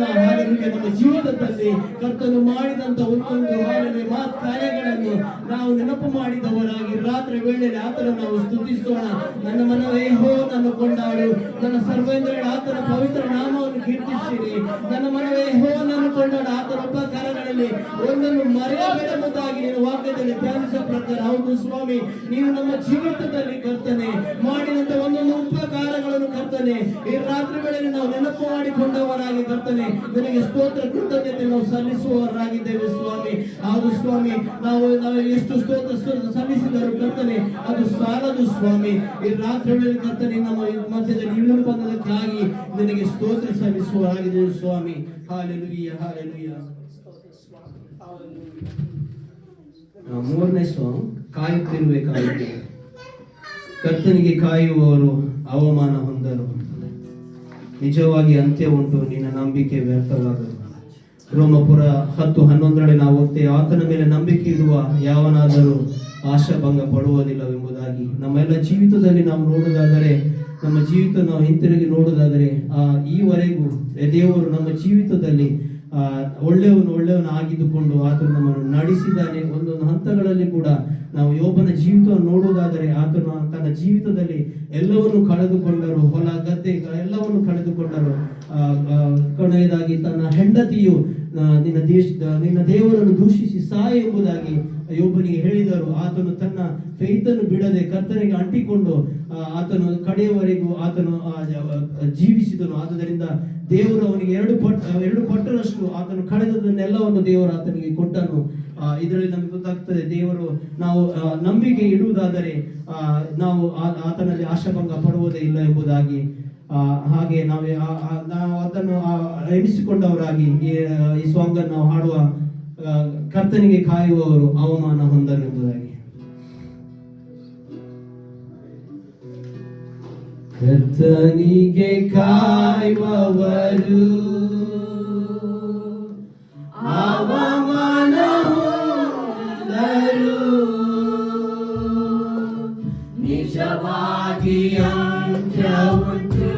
ಜೀವಿತದಲ್ಲಿ ಕರ್ತನು ಮಾಡಿದಂತ ಒಂದೊಂದು ಮಾತು ಕಾರ್ಯಗಳನ್ನು ನಾವು ನೆನಪು ಮಾಡಿದವರಾಗಿ ರಾತ್ರಿ ವೇಳೆಯಲ್ಲಿ ಆತನ ನಾವು ಸ್ತುತಿಸೋಣ. ನನ್ನ ಮನವೇ ಹೋ ನನ್ನ ಕೊಂಡಾಡು, ನನ್ನ ಸರ್ವೇಂದ್ರ ಆತನ ಪವಿತ್ರ ನಾಮವನ್ನು ಕೀರ್ತಿಸಿರಿ. ನನ್ನ ಮನವೇ ಹೋ ನನ್ನ ಕೊಂಡಾಡು, ಆತನ ಉಪಕಾರಗಳಲ್ಲಿ ಒಂದನ್ನು ಮರೆಯಬೇಡಬಹುದಾಗಿ ನಿನ್ನ ವಾಕ್ಯದಲ್ಲಿ ಧ್ಯಾನಿಸುವ ಪ್ರಕಾರ. ಹೌದು ಸ್ವಾಮಿ, ನೀನು ನಮ್ಮ ಜೀವಿತದಲ್ಲಿ ಕರ್ತನೆ ಮಾಡಿದಂತ ಒಂದೊಂದು ಉಪಕಾರಗಳನ್ನು ಕರ್ತನೆ ಈ ರಾತ್ರಿ ವೇಳೆಯಲ್ಲಿ ನಾವು ನೆನಪು ಮಾಡಿಕೊಂಡವರಾಗಿ ಕರ್ತನೆ ನಿನಗೆ ಸ್ತೋತ್ರ ಕೃತಜ್ಞತೆ ನಾವು ಸಲ್ಲಿಸುವವರಾಗಿದ್ದೇವೆ ಸ್ವಾಮಿ. ಹೌದು ಸ್ವಾಮಿ, ನಾವು ಎಷ್ಟು ಸ್ತೋತ್ರ ಸಲ್ಲಿಸಿದರು ಕರ್ತನೆ ಅದು ಸಾಲದು ಸ್ವಾಮಿ. ಈ ರಾತ್ರಿ ವೇಳೆಯಲ್ಲಿ ಕರ್ತನೆ ನಮ್ಮ ಮಧ್ಯದಲ್ಲಿ ಇಳಿದು ಬಂದದಕ್ಕಾಗಿ ನಿನಗೆ ಸ್ತೋತ್ರ ಸಲ್ಲಿಸುವವರಾಗಿದ್ದೇವೆ ಸ್ವಾಮಿ. Hallelujah, hallelujah. ಮೂರನೇ ಸಾಂಗ್, ಕಾಯುತ್ತಿರುವೆ ಕಾಯುತ್ತಿರುವೆ. ಕರ್ತನಿಗೆ ಕಾಯುವವರು ಅವಮಾನ ಹೊಂದರು, ನಿಜವಾಗಿ ಅಂತ್ಯ ಉಂಟು, ನಿನ್ನ ನಂಬಿಕೆ ವ್ಯರ್ಥವಾಗದು. ರೋಮಪುರ 10:11 ನಾವು ಓದ್ತೇವೆ, ಆತನ ಮೇಲೆ ನಂಬಿಕೆ ಇಡುವ ಯಾವನಾದರೂ ಆಶಾಭಂಗ ಪಡುವುದಿಲ್ಲವೆಂಬುದಾಗಿ. ನಮ್ಮೆಲ್ಲ ಜೀವಿತದಲ್ಲಿ ನಾವು ನೋಡುವುದಾದರೆ, ನಮ್ಮ ಜೀವಿತ ನಾವು ಹಿಂತಿರುಗಿ ನೋಡುವುದಾದರೆ ಈವರೆಗೂ ದೇವರು ನಮ್ಮ ಜೀವಿತದಲ್ಲಿ ಒಳ್ಳೆಯವನು ಆಗಿದ್ದುಕೊಂಡು ಆತನು ನಮ್ಮನ್ನು ನಡೆಸಿದ್ದಾನೆ. ಒಂದೊಂದು ಹಂತಗಳಲ್ಲಿ ಕೂಡ ನಾವು ಯೋಬನ ಜೀವಿತವನ್ನು ನೋಡುವುದಾದರೆ ಆತನು ತನ್ನ ಜೀವಿತದಲ್ಲಿ ಎಲ್ಲವನ್ನು ಕಳೆದುಕೊಂಡರು, ಹೊಲ ಗದ್ದೆ ಎಲ್ಲವನ್ನು ಕಳೆದುಕೊಂಡರು. ಕೊನೆಯದಾಗಿ ತನ್ನ ಹೆಂಡತಿಯು ನಿನ್ನ ದೇವರನ್ನು ದೂಷಿಸಿ ಸಾಯ ಎಂಬುದಾಗಿ ಯೋಬನಿಗೆ ಹೇಳಿದರು. ಆತನು ತನ್ನ ಫೇತನ್ನು ಬಿಡದೆ ಕರ್ತನಿಗೆ ಅಂಟಿಕೊಂಡು ಆತನು ಕಡೆಯವರೆಗೂ ಆತನು ಜೀವಿಸಿದನು. ಆದ್ದರಿಂದ ದೇವರು ಅವನಿಗೆ ಎರಡು ಪಟ್ಟರಷ್ಟು ಆತನು ಕಳೆದದನ್ನೆಲ್ಲವನ್ನು ದೇವರು ಆತನಿಗೆ ಕೊಟ್ಟನು. ಇದರಲ್ಲಿ ನಮಗೆ ಗೊತ್ತಾಗ್ತದೆ, ದೇವರು ನಾವು ನಂಬಿಕೆ ಇಡುವುದಾದರೆ ನಾವು ಆತನಲ್ಲಿ ಆಶಾಭಂಗ ಪಡುವುದೇ ಇಲ್ಲ ಎಂಬುದಾಗಿ. ಹಾಗೆ ನಾವು ಅದನ್ನು ಎಣಿಸಿಕೊಂಡವರಾಗಿ ಈ ಸಾಂಗ್ ಅನ್ನು ನಾವು ಹಾಡುವ, ಕರ್ತನಿಗೆ ಕಾಯುವವರು ಅವಮಾನ ಹೊಂದರು ಎಂಬುದಾಗಿ. ಕರ್ತನಿಗೆ ಕಾಯುವವರು ಅವಮಾನ ಹೊಂದರು, ನಿಜವಾಗಿ ಅಂತ್ಯ ಉಂಟು,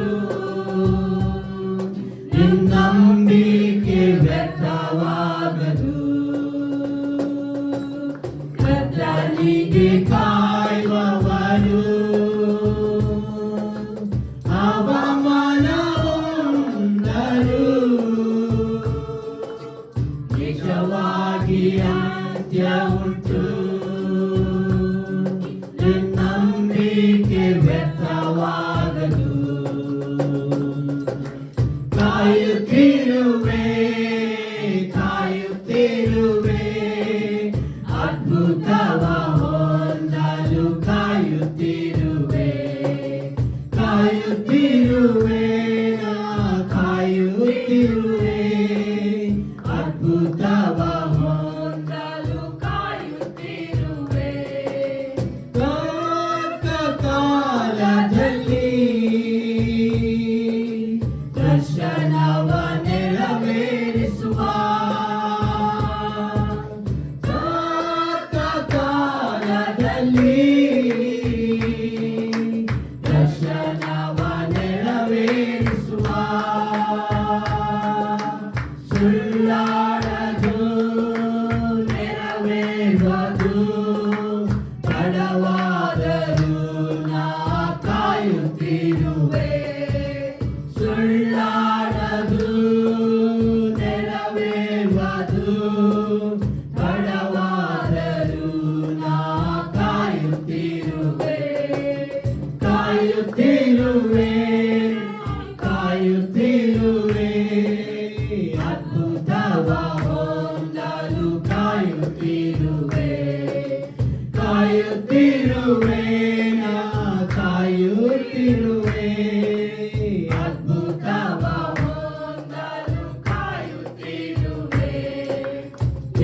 ನಂಬಿಕೆ ವ್ಯರ್ಥವಾಗದು. ಕರ್ತನಿಗೆ ಕಾಯುವವರು ಅವಮಾನ ಹೊಂದರು, ನಿಜವಾಗಿ ಅಂತ್ಯ ಉಂಟು, ನಂಬಿಕೆ ವ್ಯರ್ಥವಾಗದು. ಕಾಯುತ್ತಿರುವೆ ಕಾಯುತ್ತಿರುವೆ ಅದ್ಭುತವ ಹೊಂದಲು ಕಾಯುತ್ತಿರುವೆ ಕಾಯುತ್ತಿರುವೆ ಕಾಯುತ್ತಿರುವೆ ಅದ್ಭುತವ ಹೊಂದಲು ಕಾಯುತ್ತಿರುವೆ. ಕಾಲದಲ್ಲಿ ದರ್ಶನವ ನೆರವೇರಿಸುವ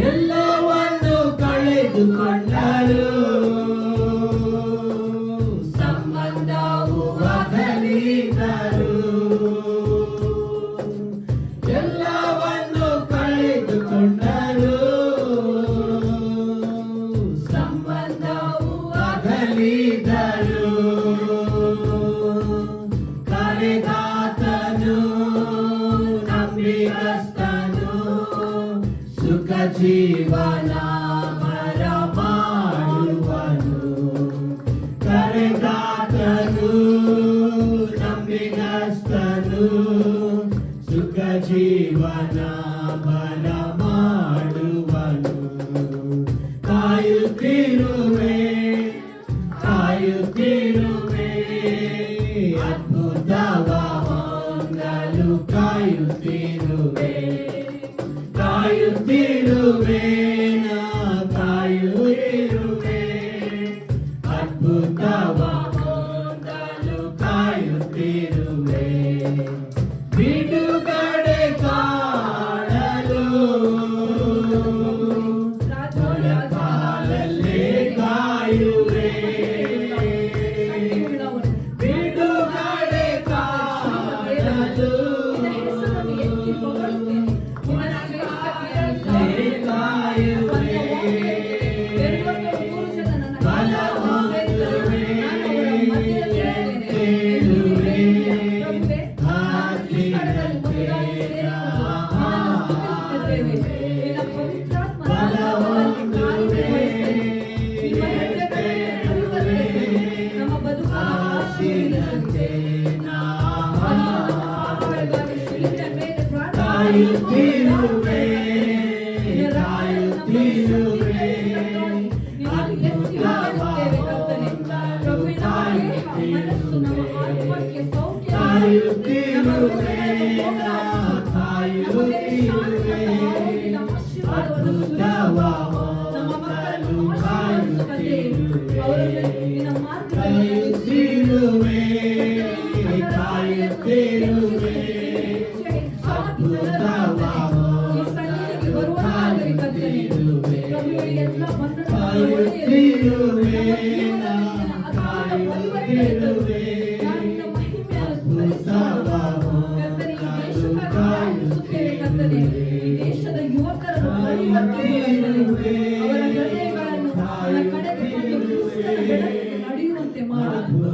ಎಲ್ಲವನ್ನು ಕಳೆದುಕೊಂಡರು, ಸಂಬಂಧವು ಅಗಲಿದರು. ಎಲ್ಲವನ್ನು ಕಳೆದುಕೊಂಡರು, ಸಂಬಂಧವು ಅಗಲಿದರು. ಕರೆದಾತನು ನಂಬಿಗಸ್ತನು, ಸುಖ ಜೀವನ ಬರಮಾಡುವನು. ಕರೆದಾತನು ನಂಬಿಗಸ್ತನು, ಸುಖ ಜೀವನ ಬರಮಾಡುವನು. ಕಾಯುತ್ತಿರುವೆ ಕಾಯುತ್ತಿರುವೆ, ಅದ್ಭುತವ ಹೊಂದಲು ಕಾಯುತ್ತಿರುವೆ. ಕಾಯುತ್ತಿರುವೆ ನಾ ಕಾಯುತ್ತಿರುವೆ, ಅದ್ಭುತವ ಹೊಂದಲು ಕಾಯುತ್ತಿರುವೆ. ಬಿಡುಗಡೆ ಕಾಣಲು ಕಾಲಲ್ಲೇ ಕಾಯುವೆ. ಬಿಡುಗಡೆ ಕಾಣಲು ಕಾಯುತ್ತಿರುವೆ ಕಾಯುತ್ತಿರುವೆ, ಅದ್ಭುತವ ಹೊಂದಲು ಕಾಯುತ್ತಿರುವೆ. ಕಾಯುತ್ತಿರುವೆ, ಅದ್ಭುತವ ಹೊಂದಲು ಕಾಯುತ್ತಿರುವೆ. ಕಾಯುತ್ತಿರುವೆ ಕಾಯುತ್ತಿರುವೆ, ಅದ್ಭುತವ ಹೊಂದಲು ಕಾಯುತ್ತಿರುವೆ. ಕಾಯುತ್ತಿರುವೆ ನಾ ಕಾಯುತ್ತಿರುವೆ, ಅದ್ಭುತವ ಹೊಂದಲು ಕಾಯುತ್ತಿರುವೆ.
ದೇಶದ ಯುವಕರನ್ನು ನಡೆಯುವಂತೆ ಮಾಡು,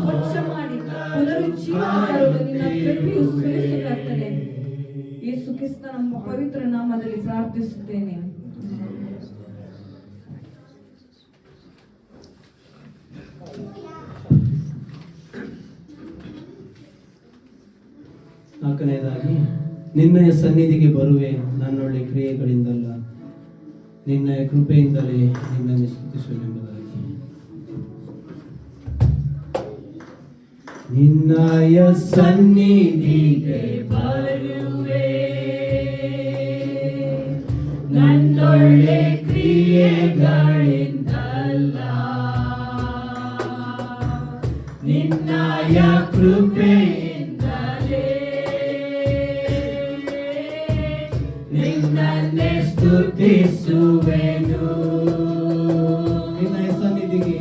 ಸ್ವಚ್ಛ ಮಾಡಿ ಪುನರುಜ್ಜೀವನ ನಿನ್ನ ಕೃಪೆಯು ಸುರಿಸುತ್ತದೆ. ಯೇಸು ಕ್ರಿಸ್ತ ನಮ್ಮ ಪವಿತ್ರ ನಾಮದಲ್ಲಿ ಪ್ರಾರ್ಥಿಸುತ್ತೇನೆ.
ನಾಲ್ಕನೇದಾಗಿ, ನಿನ್ನಯ ಸನ್ನಿಧಿಗೆ ಬರುವೆ ನನ್ನೊಳ್ಳೆ ಕ್ರಿಯೆಗಳಿಂದಲ್ಲ, ನಿನ್ನಯ ಕೃಪೆಯಿಂದಲೇ ನಿನ್ನನ್ನು ಸ್ತುತಿಸುವೆಂಬುದಾಗಿ. ನಿನ್ನಯ ಸನ್ನಿಧಿಗೆ ಬರುವೆ ನನ್ನೊಳ್ಳೆ ಕ್ರಿಯೆಗಳಿಂದಲ್ಲ, ನಿನ್ನಯ ಕೃಪೆಯಿಂದಲೇ ನಿನ್ನನ್ನೇ ಸ್ತುತಿಸುವೆನು. ನಿನ್ನಯ ಸನ್ನಿಧಿಗೆ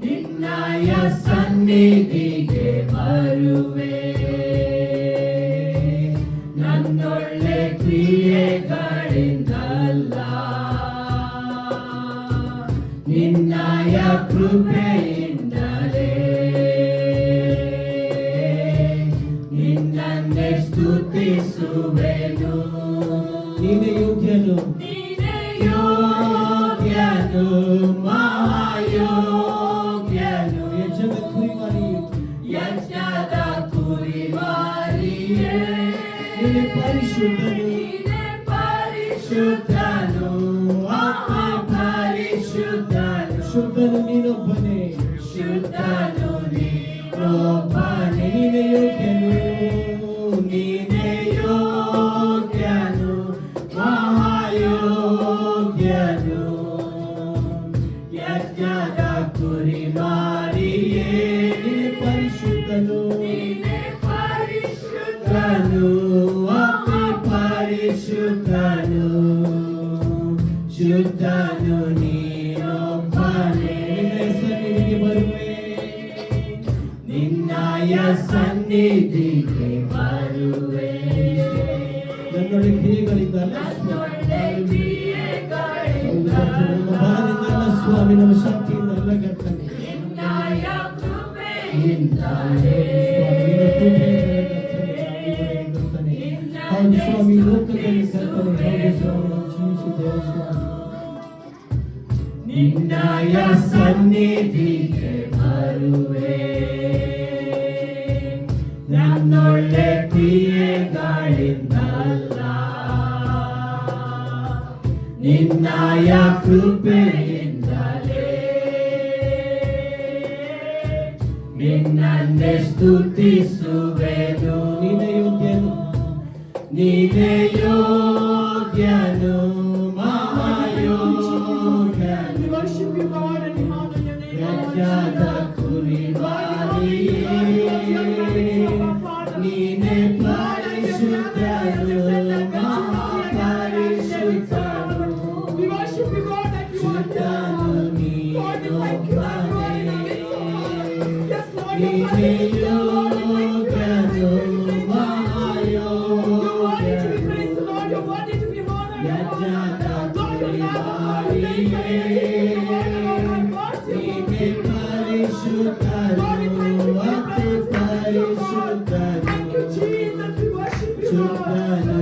ನಿನ್ನಯ ಸನ್ನಿಧಿಗೆ ಬರುವೆ ನನ್ನೊಳ್ಳೆ ಕ್ರಿಯೆಗಳಿಂದಲ್ಲ, ನಿನ್ನಯ ಕೃಪೆಯಿಂದಲೇ ನಿನ್ನನ್ನೇ ಸ್ತುತಿಸುವೆನು. ನೀನೇ ಯೋಗ್ಯನು ಯೋಗ್ಯನು ಮಹಾಯೋಗ್ಯನು, ಯಜ್ಞದ ಕುರಿಮರಿಯು ಯಜ್ಞದ ಕುರಿಮರಿಯೇ, ನೀನೇ ಪರಿಶುದ್ಧನು ಪರಿಶುದ್ಧನು ಪರಿಶುದ್ಧನು, ಶುದ್ಧನು ನೀನೊಬ್ಬನೇ ಶುದ್ಧನು ನೀನೊಬ್ಬನೇ. ನೀನೇ ಯೋಗ್ಯನು ನೀನೇ ಯೋಗ್ಯನು ಮಹಾಯೋಗ್ಯನು, ಯಜ್ಞದ ಕುರಿಮರಿಯೇ, ನೀನೇ ಪರಿಶುದ್ಧನು ಪರಿಶುದ್ಧನು ಪರಿಶುದ್ಧನು. ಶುದ್ಧನು ನೀನೊಬ್ಬನೇ. ನಿನ್ನಯ ಸನ್ನಿಧಿಗೆ ಬರುವೆ. ನನ್ನೊಳಗೆ ಕ್ರಿಯೆಗಳಿಂದಲ್ಲ ಸ್ವಾಮಿ, ನಮ್ಮ ಶಕ್ತಿಯಿಂದ ಅಲ್ಲ ಕರ್ತನೆ. ಹೌದು ಸ್ವಾಮಿ, ಲೋಕದಲ್ಲಿ ಕರ್ತನೆ. ಹೌದು ಸ್ವಾಮಿ, ನಾವು ಜೀವಿಸಿದ್ದೇವೆ ಸ್ವಾಮಿ. ನಿನ್ನಯ ಸನ್ನಿಧಿಗೆ ಬರುವೆ. ನನ್ನೊಳ್ಳೆ ಕ್ರಿಯೆಗಳಿಂದಲ್ಲ, ನಿನ್ನಯ ಕೃಪೆಯಿಂದಲೇ ನಿನ್ನನ್ನೇ ಸ್ತುತಿಸುವೆನು. ನೀನೇ ಯೋಗ್ಯನು, ನೀನೇ ಯೋಗ್ಯನು, ಮಹಾಯೋಗ್ಯನು. ಯಜ್ಞದ ಕುರಿಮರಿಯೇ, ನೀನೇ ಪರಿಶುದ್ಧನು, ಮಹಾಪರಿಶುದ್ಧನು. ಶುದ್ಧನು ನೀನೊಬ್ಬನೇ. ನೀನೇ ಯೋಗ್ಯನು, ಮಹಾಯೋಗ್ಯನು. ಯಜ್ಞದ ಕುರಿಮರಿಯೇ, ನೀನೇ ಪರಿಶುದ್ಧನು, ಅತಿ ಪರಿಶುದ್ಧನು. ಶುದ್ಧನು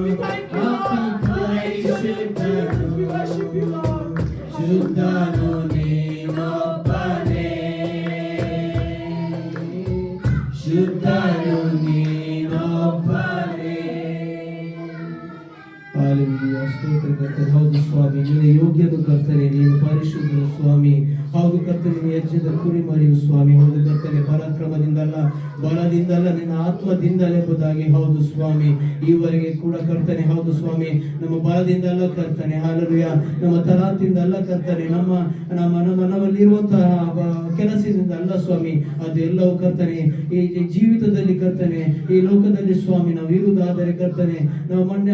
ನೀನೇ ಯೋಗ್ಯನು, ಶುದ್ಧನು ನೀನೊಬ್ಬನೇ. ಶುದ್ಧನು ನೀನೊಬ್ಬನೇ. ಹಾಲೆಲೂಯಾ, ಸ್ತೋತ್ರ ಕರ್ತನೆ. ಹೌದು ಸ್ವಾಮಿ, ನೀನು ಯೋಗ್ಯನು ಕರ್ತನೆ, ನೀನು ಪರಿಶುದ್ಧನು ಸ್ವಾಮಿ. ಹೌದು ಕರ್ತನೆ, ನೀನು ಯಜ್ಞದ ಕುರಿಮರಿಯು ಸ್ವಾಮಿ. ಹೌದು ಕರ್ತನೆ, ಪರಾಕ್ರಮದಿಂದಲ್ಲ, ಬಲದಿಂದಲ್ಲ, ನಿನ್ನ ಆತ್ಮದಿಂದಲೇ ಎಂಬುದಾಗಿ. ಹೌದು ಸ್ವಾಮಿ, ಈವರೆಗೆ ಕೂಡ ಕರ್ತನೆ. ಹೌದು ಸ್ವಾಮಿ, ನಮ್ಮ ಬಲದಿಂದಲ್ಲ ಕರ್ತನೆ, ಹಾಲೆಲೂಯಾ, ನಮ್ಮ ತಲಾಂತಿಂದಲ್ಲ ಕರ್ತನೆ, ನಮ್ಮ ನಮ್ಮ ನಮ್ಮ ನಮ್ಮಲ್ಲಿರುವಂತಹ ಕೆಲಸದಿಂದ ಅಲ್ಲ ಸ್ವಾಮಿ. ಅದೆಲ್ಲವೂ ಕರ್ತನೆ ಈ ಜೀವಿತದಲ್ಲಿ ಕರ್ತನೆ, ಈ ಲೋಕದಲ್ಲಿ ಸ್ವಾಮಿ ನಾವು ಇರುವುದಾದರೆ ಕರ್ತನೆ, ನಾವು ಮಣ್ಣೆ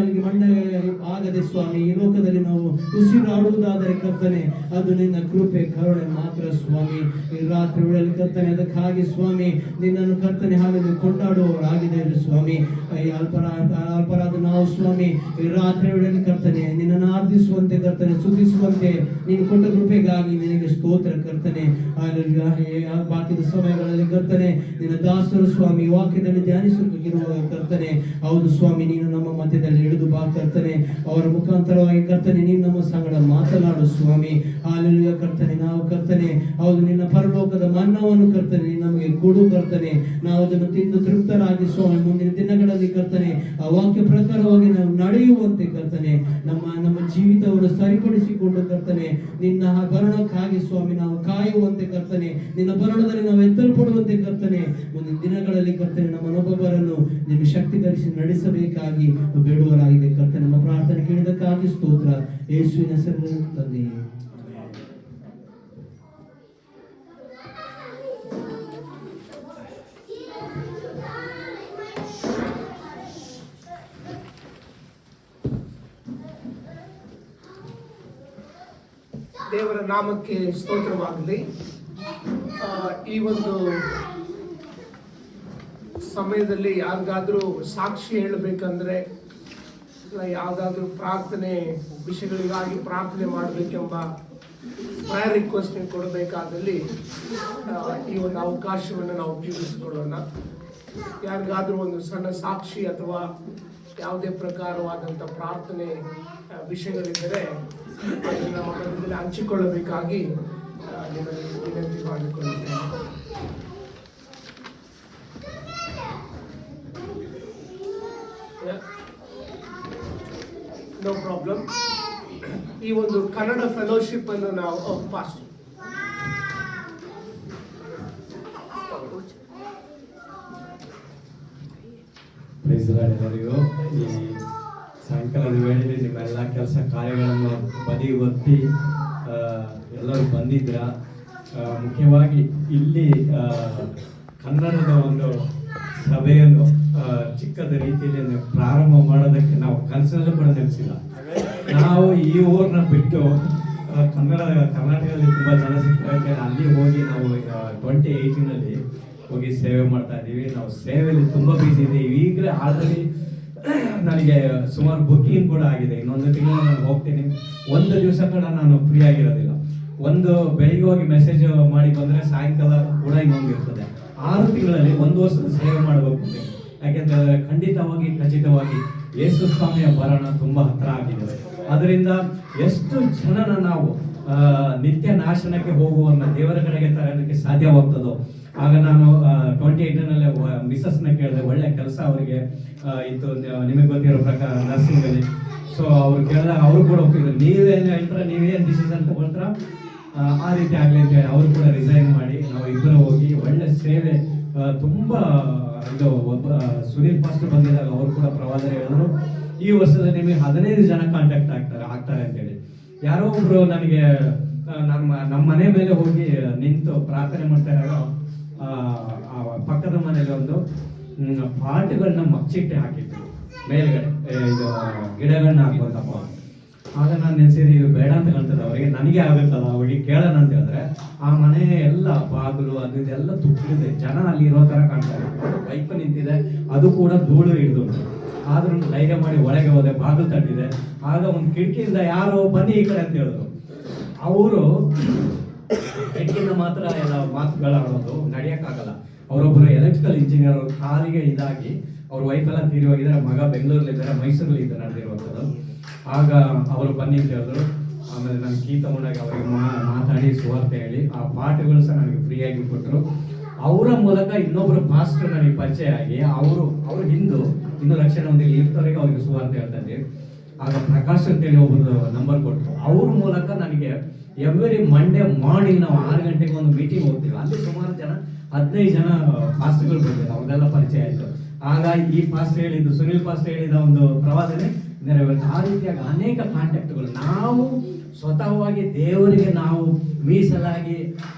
ಆಗದೆ ಸ್ವಾಮಿ, ಈ ಲೋಕದಲ್ಲಿ ನಾವು ಉಸಿರಾಡುವುದಾದರೆ ಕರ್ತನೆ, ಅದು ನಿನ್ನ ಕೃಪೆ ಕರುಣೆ ಮಾತ್ರ ಸ್ವಾಮಿ. ಈ ರಾತ್ರಿ ವೇಳೆಯಲ್ಲಿ ಕರ್ತನೆ, ಅದಕ್ಕಾಗಿ ಸ್ವಾಮಿ ನಿನ್ನನ್ನು ಕರ್ತನೆ ಹಾಗೆ ಕೊಂಡಾಡುವವರಾಗಿದ್ದೇವೆ ಸ್ವಾಮಿ. ಈ ಅಲ್ಪರಾದ ನಾವು ಸ್ವಾಮಿ ಈ ರಾತ್ರಿ ವೇಳೆಯಲ್ಲಿ ಕರ್ತನೆ ನಿನ್ನನ್ನು ಆರಾಧಿಸುವಂತೆ ಕರ್ತನೆ, ಸ್ತುತಿಸುವಂತೆ ನೀನು ಕೊಟ್ಟ ಕೃಪೆಗಾಗಿ ನಿನಗೆ ಸ್ತೋತ್ರ ಕರ್ತನೆ. ಬಾಕಿದ ಸಮಯಗಳಲ್ಲಿ ಕರ್ತನೆ ನಿನ್ನ ದಾಸರು ಸ್ವಾಮಿ ವಾಕ್ಯದಲ್ಲಿ ಧ್ಯಾನಿಸುತ್ತಿರುವ ಕರ್ತನೆ. ಹೌದು ಸ್ವಾಮಿ, ನೀನು ನಮ್ಮ ಮಧ್ಯದಲ್ಲಿ ಇಳಿದು ಬಾ ಕರ್ತನೆ. ಅವರ ಮುಖಾಂತರವಾಗಿ ಕರ್ತನೆ ನೀನು ನಮ್ಮ ಸಂಗಡ ಮಾತನಾಡು ಸ್ವಾಮಿ. ಹಾಲೆಲೂಯಾ ಕರ್ತನೆ, ನಾವು ಕರ್ತನೆ ಹೌದು ನಿನ್ನ ಪರಲೋಕದ ಮನ್ನವನ್ನು ಕರ್ತನೆ ನೀನು ನಮಗೆ ಕೊಡು ಕರ್ತನೆ. ನಾವು ಅದನ್ನು ತಿಂದು ತೃಪ್ತರಾಗಿ ಸ್ವಾಮಿ ಮುಂದಿನ ದಿನಗಳಲ್ಲಿ ಕರ್ತನೆ ಆ ವಾಕ್ಯ ಪ್ರಕಾರವಾಗಿ ನಾವು ನಡೆಯುವಂತೆ ಕರ್ತನೆ, ನಮ್ಮ ಜೀವಿತವನ್ನು ಸರಿಪಡಿಸಿಕೊಂಡು ಕರ್ತನೆ ನಿನ್ನ ಭರಣಕ್ಕಾಗಿ ಸ್ವಾಮಿ ನಾವು ಕಾಯುವಂತೆ ಕರ್ತನೆ, ನಿನ್ನ ಭರಣದಲ್ಲಿ ನಾವು ಎತ್ತಲ್ಪಡುವಂತೆ ಕರ್ತನೆ, ಮುಂದಿನ ದಿನಗಳಲ್ಲಿ ಕರ್ತನೆ ನಮ್ಮನ್ನೊಬ್ಬೊಬ್ಬರನ್ನು ನಿಮ್ಮ ಶಕ್ತೀಕರಿಸಿ ನಡೆಸಬೇಕಾಗಿ ಬೇಡುವರಾಗಿದೆ ಕರ್ತನೆ. ನಮ್ಮ ಪ್ರಾರ್ಥನೆ ಕೇಳಿದಕ್ಕಾಗಿ ಸ್ತೋತ್ರ, ಯೇಸುವಿನ ಹೆಸರಿನಲ್ಲಿ ತಂದೆಯೇ.
ದೇವರ ನಾಮಕ್ಕೆ ಸ್ತೋತ್ರವಾಗಲಿ. ಈ ಒಂದು ಸಮಯದಲ್ಲಿ ಯಾರಿಗಾದ್ರೂ ಸಾಕ್ಷಿ ಹೇಳಬೇಕಂದ್ರೆ, ಯಾವುದಾದ್ರೂ ಪ್ರಾರ್ಥನೆ ವಿಷಯಗಳಿಗಾಗಿ ಪ್ರಾರ್ಥನೆ ಮಾಡಬೇಕೆಂಬ ಪ್ರಯರ್ ರಿಕ್ವೆಸ್ಟ್ ಕೊಡಬೇಕಾದಲ್ಲಿ ಈ ಒಂದು ಅವಕಾಶವನ್ನು ನಾವು ಉಪಯೋಗಿಸಿಕೊಳ್ಳೋಣ. ಯಾರಿಗಾದ್ರೂ ಒಂದು ಸಣ್ಣ ಸಾಕ್ಷಿ ಅಥವಾ ಯಾವುದೇ ಪ್ರಕಾರವಾದಂಥ ಪ್ರಾರ್ಥನೆ ವಿಷಯಗಳಿದ್ದರೆ ನಮ್ಮ ಮಧ್ಯದಲ್ಲಿ ಹಂಚಿಕೊಳ್ಳಬೇಕಾಗಿ ನಿಮ್ಮಲ್ಲಿ ವಿನಂತಿ ಮಾಡಿಕೊಳ್ಳುತ್ತೇನೆ. No problem. ಈ ಒಂದು ಕನ್ನಡ ಫೆಲೋಶಿಪ್ ಅನ್ನು ನಾವು ಪಾಸ್
ಎಲ್ಲರಿಗೂ ಈ ಸಾಯಂಕಾಲದ ವೇಳೆಯಲ್ಲಿ ನಿಮ್ಮೆಲ್ಲ ಕೆಲಸ ಕಾರ್ಯಗಳನ್ನು ಬದಿ ಒತ್ತಿ ಎಲ್ಲರೂ ಬಂದಿದ್ರ. ಮುಖ್ಯವಾಗಿ ಇಲ್ಲಿ ಕನ್ನಡದ ಒಂದು ಸಭೆಯನ್ನು ಚಿಕ್ಕದ ರೀತಿಯಲ್ಲಿ ಪ್ರಾರಂಭ ಮಾಡೋದಕ್ಕೆ ನಾವು ಕನಸಲ್ಲೂ ಕೂಡ ನೆನೆಸಿಲ್ಲ. ನಾವು ಈ ಊರನ್ನ ಬಿಟ್ಟು ಕರ್ನಾಟಕದಲ್ಲಿ ತುಂಬ ಜನ ಸಿಗ್ತಾರೆ, ಅಲ್ಲಿ ಹೋಗಿ ನಾವು 2018 ಹೋಗಿ ಸೇವೆ ಮಾಡ್ತಾ ಇದ್ದೀವಿ. ನಾವು ಸೇವೆಯಲ್ಲಿ ತುಂಬ ಬ್ಯುಸಿ ಇದ್ದೀವಿ. ಈಗಲೇ ಆಲ್ರೆಡಿ ನನಗೆ ಸುಮಾರು ಬುಕ್ಕಿಂಗ್ ಕೂಡ ಆಗಿದೆ. ಇನ್ನೊಂದು ತಿಂಗಳು ನಾನು ಹೋಗ್ತೀನಿ. ಒಂದು ದಿವಸ ಕೂಡ ನಾನು ಫ್ರೀ ಆಗಿರೋದಿಲ್ಲ. ಒಂದು ಬೆಳಿಗ್ಗೆ ಹೋಗಿ ಮೆಸೇಜ್ ಮಾಡಿ ಬಂದರೆ ಸಾಯಂಕಾಲ ಕೂಡ ಇನ್ನೊಂದು ಇರ್ತದೆ. 6 ತಿಂಗಳಲ್ಲಿ 1 ವರ್ಷದ ಸೇವೆ ಮಾಡಬೇಕು. ಯಾಕೆಂದರೆ ಖಚಿತವಾಗಿ ಯೇಸು ಸ್ವಾಮಿಯ ಬರೋಣ ತುಂಬ ಹತ್ರ ಆಗಿದೆ. ಅದರಿಂದ ಎಷ್ಟು ಜನನ ನಾವು ನಿತ್ಯ ನಾಶನಕ್ಕೆ ಹೋಗುವನ್ನ ದೇವರ ಕಡೆಗೆ ತರೋದಕ್ಕೆ ಸಾಧ್ಯವಾಗ್ತದೋ ಆಗ ನಾನು 2018 ಮಿಸಸ್ನ ಕೇಳಿದೆ. ಒಳ್ಳೆ ಕೆಲಸ ಅವರಿಗೆ ಇತ್ತು, ನಿಮಗೆ ಗೊತ್ತಿರೋ ಪ್ರಕಾರ ನರ್ಸಿಂಗಲ್ಲಿ. ಸೊ ಅವ್ರು ಕೇಳಿದಾಗ ಅವರು ಕೂಡ ಹೋಗ್ತಿದ್ರು. ನೀವೇನು ಹೇಳ್ತಾರೆ, ನೀವೇನು ಡಿಸಿಷನ್ ತಗೊಳ್ತಾರ ಆ ರೀತಿ ಆಗಲಿ ಅಂತ ಹೇಳಿ ಅವರು ಕೂಡ ರಿಸೈನ್ ಮಾಡಿ ನಾವು ಇಬ್ಬರು ಹೋಗಿ ಒಳ್ಳೆ ಸೇವೆ. ತುಂಬ ಇದು ಸುನೀಲ್ ಪಾಸ್ಟರ್ ಬಂದಿದ್ದಾಗ ಅವರು ಕೂಡ ಪ್ರವಾದನೆ ಹೇಳಿದ್ರು, ಈ ವರ್ಷದಲ್ಲಿ ನಿಮಗೆ 15 ಜನ ಕಾಂಟ್ಯಾಕ್ಟ್ ಆಗ್ತಾರೆ ಅಂತೇಳಿ. ಯಾರೋ ಒಬ್ರು ನನಗೆ ನಮ್ಮ ಮನೆ ಮೇಲೆ ಹೋಗಿ ನಿಂತು ಪ್ರಾರ್ಥನೆ ಮಾಡ್ತಾ ಇದ್ದಾಗ ಪಕ್ಕದ ಮನೇಲಿ ಒಂದು ಪಾಟ್ಗಳನ್ನ ಮಚ್ಚಿಟ್ಟೆ ಹಾಕಿದ್ರು ಮೇಲ್ಗಡೆ, ಇದು ಗಿಡಗಳನ್ನ ಹಾಕುವಂತಪ್ಪ. ಆಗ ನಾನು ನೆನೆಸಿದ್ರೆ ಇದು ಬೇಡ ಅಂತ ಕಾಣ್ತದೆ ಅವರಿಗೆ, ನನಗೆ ಆಗುತ್ತಲ್ಲ ಅವರಿಗೆ ಕೇಳೋಣ ಅಂತ ಹೇಳಿದ್ರೆ ಆ ಮನೆ ಎಲ್ಲ ಬಾಗಿಲು ಅದು ಇದೆಲ್ಲ ತುಟ್ಟಿದೆ. ಜನ ಅಲ್ಲಿ ಇರೋ ತರ ಕಾಣ್ತಾರೆ. ಬೈಕ್ ನಿಂತಿದೆ, ಅದು ಕೂಡ ಧೂಳು ಹಿಡಿದು. ಆದ್ರೂ ಧೈರ್ಯ ಮಾಡಿ ಒಳಗೆ ಹೋದೆ, ಬಾಗಿಲು ತಟ್ಟಿದೆ. ಆಗ ಒಂದು ಕಿಟಕಿಯಿಂದ ಯಾರೋ ಬನ್ನಿ ಈ ಕಡೆ ಅಂತ ಹೇಳಿದ್ರು. ಅವರು ಕಿಟಕಿಯಿಂದ ಮಾತ್ರ ಎಲ್ಲ ಮಾತುಗಳಾಡೋದು, ನಡೆಯೋಕ್ಕಾಗಲ್ಲ. ಅವರೊಬ್ಬರು ಎಲೆಕ್ಟ್ರಿಕಲ್ ಇಂಜಿನಿಯರ್, ಕಾಲಿಗೆ ಇದಾಗಿ ಅವ್ರ ವೈಫ್ ಎಲ್ಲ ತೀರಿ ಹೋಗಿದ್ದಾರೆ. ಮಗ ಬೆಂಗಳೂರಲ್ಲಿದ್ದಾರೆ, ಮೈಸೂರಲ್ಲಿ ಇದ್ದಾರೆ ನಡೆದಿರುವಂಥದ್ದು. ಆಗ ಅವರು ಬನ್ನಿ ಅಂತ ಹೇಳಿದ್ರು. ಆಮೇಲೆ ನಾನು ಕೀ ತಗೊಂಡಾಗ ಅವರಿಗೆ ಮಾತಾಡಿ ಸುವಾರ್ತೆ ಹೇಳಿ ಆ ಪಾಠಗಳು ಸಹ ನನಗೆ ಫ್ರೀಯಾಗಿ ಕೊಟ್ಟರು. ಅವರ ಮೂಲಕ ಇನ್ನೊಬ್ಬರು ಪಾಸ್ಟರ್ ನನಗೆ ಪರಿಚಯ ಆಗಿ ಅವರು ಇನ್ನೂ ರಕ್ಷಣೆ ಹೊಂದಿಲ್ಲ ಇರ್ತವರೆಗೆ ಅವ್ರಿಗೆ ಸುವಾರ್ತೆ ಹೇಳ್ತಾ ಇದ್ದೀವಿ. ಆಗ ಪ್ರಕಾಶ್ ಅಂತೇಳಿ ಒಬ್ಬರು ನಂಬರ್ ಕೊಟ್ಟರು. ಅವ್ರ ಮೂಲಕ ನನಗೆ ಎವ್ರಿ ಮಂಡೇ ಮಾರ್ನಿಂಗ್ ನಾವು 6 ಗಂಟೆಗೆ ಒಂದು ಮೀಟಿಂಗ್ ಹೋಗ್ತೀವಿ. ಅಲ್ಲಿ ಸುಮಾರು 15 ಜನ ಪಾಸ್ಟರ್ಗಳು ಬಂದಿದ್ದಾರೆ, ಅವ್ರದೆಲ್ಲ ಪರಿಚಯ ಆಯಿತು. ಆಗ ಈ ಪಾಸ್ಟರ್ ಹೇಳಿದ್ದು, ಸುನೀಲ್ ಪಾಸ್ಟರ್ ಹೇಳಿದ ಒಂದು ಪ್ರವಾದನೆ ನೆರವೇರಿತು. ಆ ರೀತಿಯಾಗಿ ಅನೇಕ ಕಾಂಟ್ಯಾಕ್ಟ್ಗಳು ನಾವು ಸ್ವತಃವಾಗಿ ದೇವರಿಗೆ ನಾವು ಮೀಸಲಾಗಿ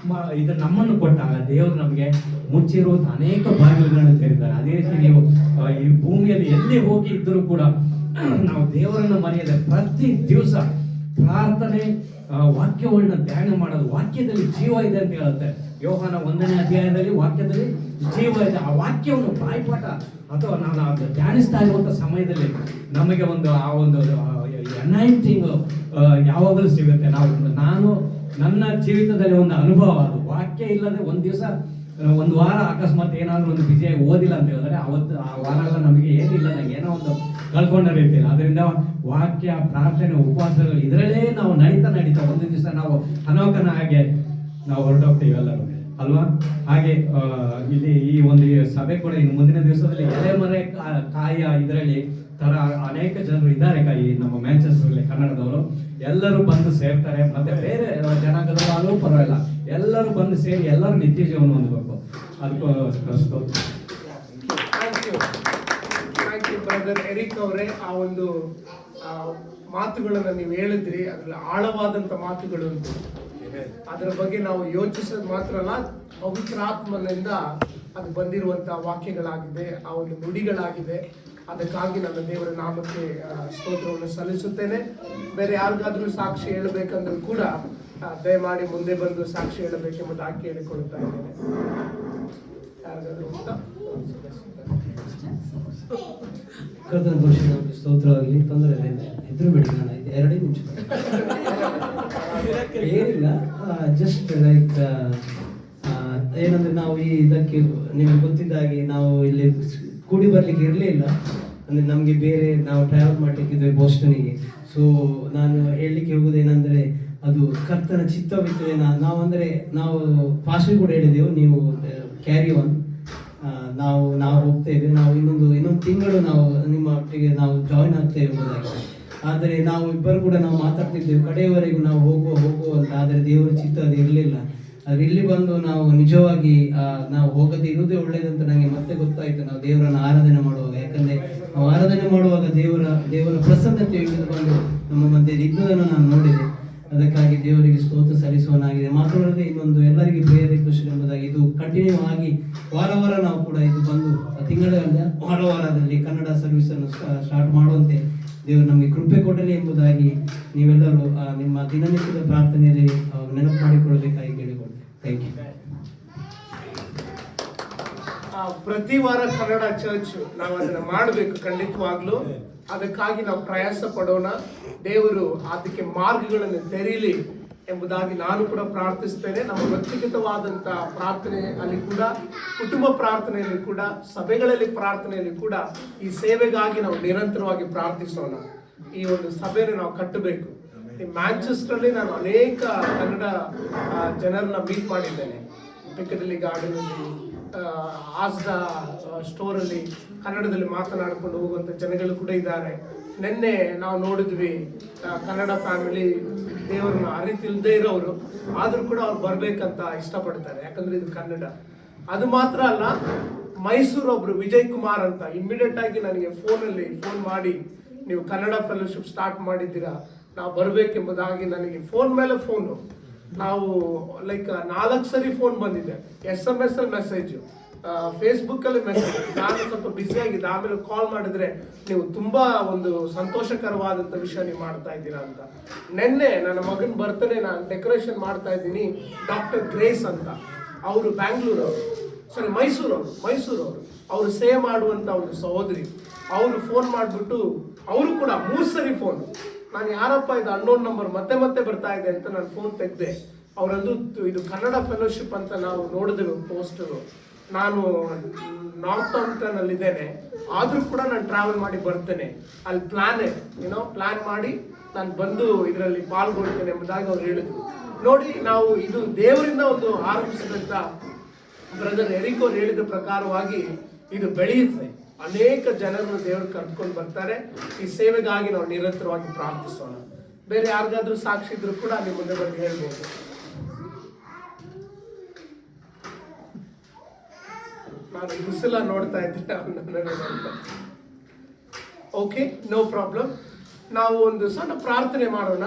ಇದು ನಮ್ಮನ್ನು ಕೊಟ್ಟಾಗ ದೇವರು ನಮಗೆ ಮುಚ್ಚಿರುವಂಥ ಅನೇಕ ಬಾಗಿಲುಗಳನ್ನು ತೆರೀತಾರೆ. ಅದೇ ರೀತಿ ನೀವು ಈ ಭೂಮಿಯಲ್ಲಿ ಎಲ್ಲಿ ಹೋಗಿ ಇದ್ದರೂ ಕೂಡ ನಾವು ದೇವರನ್ನು ಮರೆಯದೆ ಪ್ರತಿ ದಿವಸ ಪ್ರಾರ್ಥನೆ, ವಾಕ್ಯಗಳನ್ನ ಧ್ಯಾನ ಮಾಡೋದು. ವಾಕ್ಯದಲ್ಲಿ ಜೀವ ಇದೆ ಅಂತ ಹೇಳುತ್ತೆ. ಯೋಹಾನ 1ನೇ ಅಧ್ಯಾಯದಲ್ಲಿ ವಾಕ್ಯದಲ್ಲಿ ಜೀವ ಇದೆ. ಆ ವಾಕ್ಯವನ್ನು ಬಾಯ್ಪಾಠ ಅಥವಾ ನಾವು ಧ್ಯಾನಿಸ್ತಾ ಇರುವಂಥ ಸಮಯದಲ್ಲಿ ನಮಗೆ ಆ ಒಂದು ಅನೈಟಿಂಗ್ ಯಾವಾಗಲೂ ಸಿಗುತ್ತೆ. ನಾನು ನನ್ನ ಜೀವಿತದಲ್ಲಿ ಒಂದು ಅನುಭವ, ಅದು ವಾಕ್ಯ ಇಲ್ಲದೆ ಒಂದು ವಾರ ಅಕಸ್ಮಾತ್ ಏನಾದರೂ ಒಂದು ಬಿಸಿಯಾಗಿ ಓದಿಲ್ಲ ಅಂತ ಹೇಳಿದ್ರೆ ಅವತ್ತು ಆ ವಾರ ಎಲ್ಲ ನಮಗೆ ಏನಿಲ್ಲ, ನಂಗೆ ಏನೋ ಒಂದು ಕಳ್ಕೊಂಡ ರೀತಿಯಲ್ಲಿ. ಅದರಿಂದ ವಾಕ್ಯ, ಪ್ರಾರ್ಥನೆ, ಉಪವಾಸಗಳು ಇದರಲ್ಲೇ ನಾವು ನಡೀತಾ ಒಂದು ದಿವಸ ನಾವು ಅನೋಕನ ಹಾಗೆ ನಾವು ಹೊರಟೋಗ್ತೀವಿ ಎಲ್ಲರೂ ಅಲ್ವಾ. ಹಾಗೆ ಇಲ್ಲಿ ಈ ಒಂದು ಸಭೆ ಕೂಡ ಇನ್ನು ಮುಂದಿನ ದಿವಸದಲ್ಲಿ ಎಲೆಮರೆ ಕಾಯ ಇದರಲ್ಲಿ ತರ ಅನೇಕ ಜನರು ಇದ್ದಾರೆ. ನಮ್ಮ ಮ್ಯಾಂಚೆಸ್ಟರ್ಲಿ ಕನ್ನಡದವರು ಎಲ್ಲರೂ ಬಂದು ಸೇರ್ತಾರೆ. ಮತ್ತೆ ಬೇರೆ ಜನಾಂಗದವರು ಪರವಾಗಿಲ್ಲ, ಎಲ್ಲರೂ ಬಂದು ಸೇರಿ ಎಲ್ಲರೂ ನಿತ್ಯ ಜೀವನ ಹೊಂದಬೇಕು. ಅದಕ್ಕೂ
ಬ್ರದರ್ ಎರಿಕ್ ಅವರೇ, ಆ ಒಂದು ಮಾತುಗಳನ್ನು ನೀವು ಹೇಳಿದ್ರಿ, ಅದ್ರಲ್ಲಿ ಆಳವಾದಂತ ಮಾತುಗಳು ಉಂಟು. ಅದರ ಬಗ್ಗೆ ನಾವು ಯೋಚಿಸೋದು ಮಾತ್ರ ಅಲ್ಲ, ಪವಿತ್ರಾತ್ಮನಿಂದ ಅದು ಬಂದಿರುವಂತಹ ವಾಕ್ಯಗಳಾಗಿದೆ, ಆ ಒಂದು ನುಡಿಗಳಾಗಿದೆ. ಅದಕ್ಕಾಗಿ ನನ್ನ ದೇವರ ನಾಮಕ್ಕೆ ಸ್ತೋತ್ರವನ್ನು ಸಲ್ಲಿಸುತ್ತೇನೆ. ಬೇರೆ ಯಾರಿಗಾದ್ರೂ ಸಾಕ್ಷಿ ಹೇಳಬೇಕಂದ್ರೂ ಕೂಡ ದಯಮಾಡಿ ಮುಂದೆ ಬಂದು ಸಾಕ್ಷಿ ಹೇಳಬೇಕೆಂಬುದಾಗಿ ಕೇಳಿಕೊಳ್ಳುತ್ತಾ ಇದ್ದೇನೆ. ಯಾರಿಗಾದ್ರೂ
ಕರ್ತನ ಪುರುಷನಿಗೆ ಸ್ತೋತ್ರವಾಗಲಿ. ತೊಂದರೆ ಇಲ್ಲ, ಎದುರು ಬಿಡಿ, ನಾನು 2 ನಿಮಿಷ ಏನಿಲ್ಲ. ಜಸ್ಟ್ ಲೈಕ್ ಏನಂದ್ರೆ ನಾವು ಇದಕ್ಕೆ ನಿಮಗೆ ಗೊತ್ತಿದ್ದಾಗೆ ನಾವು ಇಲ್ಲಿ ಕೂಡಿ ಬರ್ಲಿಕ್ಕೆ ಇರಲಿಲ್ಲ. ಅಂದರೆ ನಮಗೆ ಬೇರೆ ನಾವು ಟ್ರಾವೆಲ್ ಮಾಡಲಿಕ್ಕಿದ್ವಿ ಬೋಸ್ಟನಿಗೆ. ಸೊ ನಾನು ಹೇಳಲಿಕ್ಕೆ ಹೋಗೋದೇನೆಂದರೆ ಅದು ಕರ್ತನ ಚಿತ್ತವಿತ್ತು. ನಾವಂದರೆ ನಾವು ಪಾಸ್ಟರ್ ಕೂಡ ಹೇಳಿದೆವು, ನೀವು ಕ್ಯಾರಿ ಆನ್, ನಾವು ಹೋಗ್ತೇವೆ, ನಾವು ಇನ್ನೊಂದು ತಿಂಗಳು ನಾವು ನಿಮ್ಮ ಒಟ್ಟಿಗೆ ನಾವು ಜಾಯಿನ್ ಆಗ್ತೇವೆ ಎಂಬುದಾಗಿ. ಆದರೆ ನಾವು ಇಬ್ಬರು ಕೂಡ ನಾವು ಮಾತಾಡ್ತಿದ್ದೇವೆ ಕಡೆಯವರೆಗೂ ನಾವು ಹೋಗುವ ಅಂತ. ಆದರೆ ದೇವರ ಚಿತ್ತ ಅದು ಇರಲಿಲ್ಲ. ಅದು ಇಲ್ಲಿ ಬಂದು ನಾವು ನಿಜವಾಗಿ ನಾವು ಹೋಗದೆ ಇರುವುದೇ ಒಳ್ಳೆಯದಂತ ನನಗೆ ಮತ್ತೆ ಗೊತ್ತಾಯಿತು, ನಾವು ದೇವರನ್ನು ಆರಾಧನೆ ಮಾಡುವಾಗ. ಯಾಕಂದರೆ ನಾವು ಆರಾಧನೆ ಮಾಡುವಾಗ ದೇವರ ಪ್ರಸನ್ನತೆ ಇಳಿದು ಬಂದು ನಮ್ಮ ಮಧ್ಯೆ ಇದ್ದುದನ್ನು ನಾನು ನೋಡಿದೆ. ಅದಕ್ಕಾಗಿ ದೇವರಿಗೆ ಸ್ತೋತ್ರ ಸಲ್ಲಿಸುವನಾಗಿದೆ. ಮಾತ್ರವಲ್ಲದೆ ಇನ್ನೊಂದು ಎಲ್ಲರಿಗೆ ಪ್ರೇಯರ್ ರಿಕ್ವೆಸ್ಟ್ ಎಂಬುದಾಗಿ ಇದು ಕಂಟಿನ್ಯೂ ಆಗಿ ವಾರ ನಾವು ಕೂಡ ಇದು ಬಂದು ತಿಂಗಳಲ್ಲಿ ವಾರದಲ್ಲಿ ಕನ್ನಡ ಸರ್ವಿಸನ್ನು ಸ್ಟಾರ್ಟ್ ಮಾಡುವಂತೆ ದೇವರು ನಮಗೆ ಕೃಪೆ ಕೊಡಲಿ ಎಂಬುದಾಗಿ ನೀವೆಲ್ಲರೂ ನಿಮ್ಮ ದಿನನಿತ್ಯದ ಪ್ರಾರ್ಥನೆಯಲ್ಲಿ ನೆನಪು ಮಾಡಿಕೊಳ್ಳಬೇಕಾಗಿ ಕೇಳಿಕೊಳ್ತೇವೆ. Thank you.
ಪ್ರತಿ ವಾರ ಕನ್ನಡ ಚರ್ಚ್ ನಾವು ಅದನ್ನ ಮಾಡಬೇಕು ಖಂಡಿತವಾಗ್ಲೂ. ಅದಕ್ಕಾಗಿ ನಾವು ಪ್ರಯಾಸ ಪಡೋಣ. ದೇವರು ಅದಕ್ಕೆ ಮಾರ್ಗಗಳನ್ನು ತೆರೀಲಿ ಎಂಬುದಾಗಿ ನಾನು ಕೂಡ ಪ್ರಾರ್ಥಿಸ್ತೇನೆ. ನಮ್ಮ ವ್ಯಕ್ತಿಗತವಾದಂಥ ಪ್ರಾರ್ಥನೆ ಅಲ್ಲಿ ಕೂಡ, ಕುಟುಂಬ ಪ್ರಾರ್ಥನೆಯಲ್ಲಿ ಕೂಡ, ಸಭೆಗಳಲ್ಲಿ ಪ್ರಾರ್ಥನೆಯಲ್ಲಿ ಕೂಡ ಈ ಸೇವೆಗಾಗಿ ನಾವು ನಿರಂತರವಾಗಿ ಪ್ರಾರ್ಥಿಸೋಣ. ಈ ಒಂದು ಸಭೆಯನ್ನು ನಾವು ಕಟ್ಟಬೇಕು. ಈ ಮ್ಯಾಂಚೆಸ್ಟರ್ಲಿ ನಾನು ಅನೇಕ ಕನ್ನಡ ಜನರನ್ನ ಮೀಟ್ ಮಾಡಿದ್ದೇನೆ. ಪಿಕ್ಕಡಿಲಿ ಗಾರ್ಡನಲ್ಲಿ, ಆಸ್ಡಾ ಸ್ಟೋರಲ್ಲಿ ಕನ್ನಡದಲ್ಲಿ ಮಾತನಾಡಿಕೊಂಡು ಹೋಗುವಂಥ ಜನಗಳು ಕೂಡ ಇದ್ದಾರೆ. ನಿನ್ನೆ ನಾವು ನೋಡಿದ್ವಿ ಕನ್ನಡ ಫ್ಯಾಮಿಲಿ ದೇವರನ್ನ ಅರಿತಿಲ್ಲದೆ ಇರೋರು, ಆದರೂ ಕೂಡ ಅವ್ರು ಬರ್ಬೇಕಂತ ಇಷ್ಟಪಡ್ತಾರೆ, ಯಾಕಂದ್ರೆ ಇದು ಕನ್ನಡ. ಅದು ಮಾತ್ರ ಅಲ್ಲ, ಮೈಸೂರು ಒಬ್ರು ವಿಜಯ್ ಕುಮಾರ್ ಅಂತ ಇಮ್ಮಿಡಿಯೇಟ್ ಆಗಿ ನನಗೆ ಫೋನ್ ಮಾಡಿ ನೀವು ಕನ್ನಡ ಫೆಲೋಶಿಪ್ ಸ್ಟಾರ್ಟ್ ಮಾಡಿದ್ದೀರಾ, ನಾವು ಬರ್ಬೇಕೆಂಬುದಾಗಿ ನನಗೆ ಫೋನ್ ಮೇಲೆ ಫೋನು. ನಾವು ಲೈಕ್ 4 ಸರಿ ಫೋನ್ ಬಂದಿದೆ, SMS ಅಲ್ಲಿ ಮೆಸೇಜ್, ಫೇಸ್ಬುಕ್ ಅಲ್ಲಿ ಮೆಸೇಜ್. ನಾನು ಸ್ವಲ್ಪ ಬ್ಯುಸಿ ಆಗಿದ್ದೆ, ಆಮೇಲೆ ಕಾಲ್ ಮಾಡಿದ್ರೆ ನೀವು ತುಂಬಾ ಒಂದು ಸಂತೋಷಕರವಾದಂಥ ವಿಷಯ ನೀವು ಮಾಡ್ತಾ ಇದ್ದೀರಾ ಅಂತ. ನಿನ್ನೆ ನನ್ನ ಮಗನ ಬರ್ತಡೇ ನಾನು ಡೆಕೋರೇಷನ್ ಮಾಡ್ತಾ ಇದ್ದೀನಿ. ಡಾಕ್ಟರ್ ಗ್ರೇಸ್ ಅಂತ, ಅವರು ಮೈಸೂರವರು ಅವರು ಸೇವೆ ಮಾಡುವಂತ ಒಂದು ಸಹೋದರಿ. ಅವರು ಫೋನ್ ಮಾಡಿಬಿಟ್ಟು ಅವರು ಕೂಡ 3 ಸರಿ ಫೋನ್. ನಾನು ಯಾರಪ್ಪ ಇದು ಅನ್ನೋನ್ ನಂಬರ್ ಮತ್ತೆ ಬರ್ತಾ ಇದೆ ಅಂತ ನಾನು ಫೋನ್ ತೆಗೆದೆ. ಅವರಂದು ಇದು ಕನ್ನಡ ಫೆಲೋಶಿಪ್ ಅಂತ ನಾವು ನೋಡಿದ್ರು ಪೋಸ್ಟರು. ನಾನು ನಾರ್ತಾಂಪ್ಟನ್ ಇದ್ದೇನೆ, ಆದರೂ ಕೂಡ ನಾನು ಟ್ರಾವೆಲ್ ಮಾಡಿ ಬರ್ತೇನೆ, ಅಲ್ಲಿ ಪ್ಲಾನ್ ಮಾಡಿ ನಾನು ಬಂದು ಇದರಲ್ಲಿ ಪಾಲ್ಗೊಳ್ತೇನೆ ಎಂಬುದಾಗಿ ಅವ್ರು ಹೇಳಿದ್ರು. ನೋಡಿ, ನಾವು ಇದು ದೇವರಿಂದ ಒಂದು ಆರಂಭಿಸಿದಂಥ ಬ್ರದರ್ ಎರಿಕ್ ಅವ್ರು ಹೇಳಿದ ಪ್ರಕಾರವಾಗಿ ಇದು ಬೆಳೆಯುತ್ತೆ. ಅನೇಕ ಜನರನ್ನು ದೇವರು ಕರ್ಕೊಂಡು ಬರ್ತಾರೆ. ಈ ಸೇವೆಗಾಗಿ ನಾವು ನಿರಂತರವಾಗಿ ಪ್ರಾರ್ಥಿಸೋಣ. ಬೇರೆ ಯಾರಿಗಾದ್ರೂ ಸಾಕ್ಷಿ ಇದ್ರು ಕೂಡ ನಿಮ್ಮ ಮುಂದೆ ಬಂದು ಹೇಳ್ಬೋದು. ನಾನು ಬಿಸಿಲ ನೋಡ್ತಾ ಇದ್ದೀನಿ. Okay, no problem. ನಾವು ಒಂದು ಸಣ್ಣ ಪ್ರಾರ್ಥನೆ ಮಾಡೋಣ.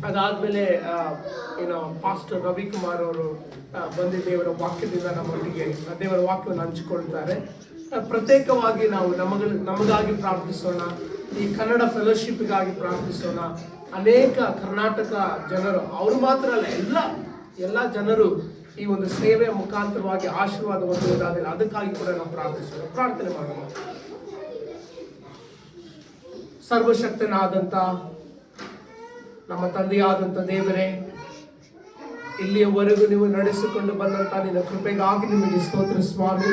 ಅದಾದ್ಮೇಲೆ ಪಾಸ್ಟರ್ ರವಿಕುಮಾರ್ ಅವರು ಬಂದು ದೇವರ ವಾಕ್ಯದಿಂದ ನಮ್ಮೊಟ್ಟಿಗೆ ದೇವರ ವಾಕ್ಯವನ್ನು ಹಂಚಿಕೊಳ್ತಾರೆ. ಪ್ರತ್ಯೇಕವಾಗಿ ನಾವು ನಮಗಾಗಿ ಪ್ರಾರ್ಥಿಸೋಣ. ಈ ಕನ್ನಡ ಫೆಲೋಶಿಪ್ಗಾಗಿ ಪ್ರಾರ್ಥಿಸೋಣ. ಅನೇಕ ಕರ್ನಾಟಕ ಜನರು, ಅವರು ಮಾತ್ರ ಅಲ್ಲ, ಎಲ್ಲ ಜನರು ಈ ಒಂದು ಸೇವೆಯ ಮುಖಾಂತರವಾಗಿ ಆಶೀರ್ವಾದ ಹೊಂದುವುದಾದರೆ ಅದಕ್ಕಾಗಿ ಕೂಡ ನಾವು ಪ್ರಾರ್ಥಿಸೋಣ. ಪ್ರಾರ್ಥನೆ ಮಾಡೋಣ. ಸರ್ವಶಕ್ತನಾದಂಥ ನಮ್ಮ ತಂದೆಯಾದಂಥ ದೇವರೇ, ಇಲ್ಲಿಯವರೆಗೂ ನೀವು ನಡೆಸಿಕೊಂಡು ಬಂದಂಥ ನಿನ್ನ ಕೃಪೆಗಾಗಿ ನಿಮಗೆ ಸ್ತೋತ್ರ ಸ್ವಾಮಿ.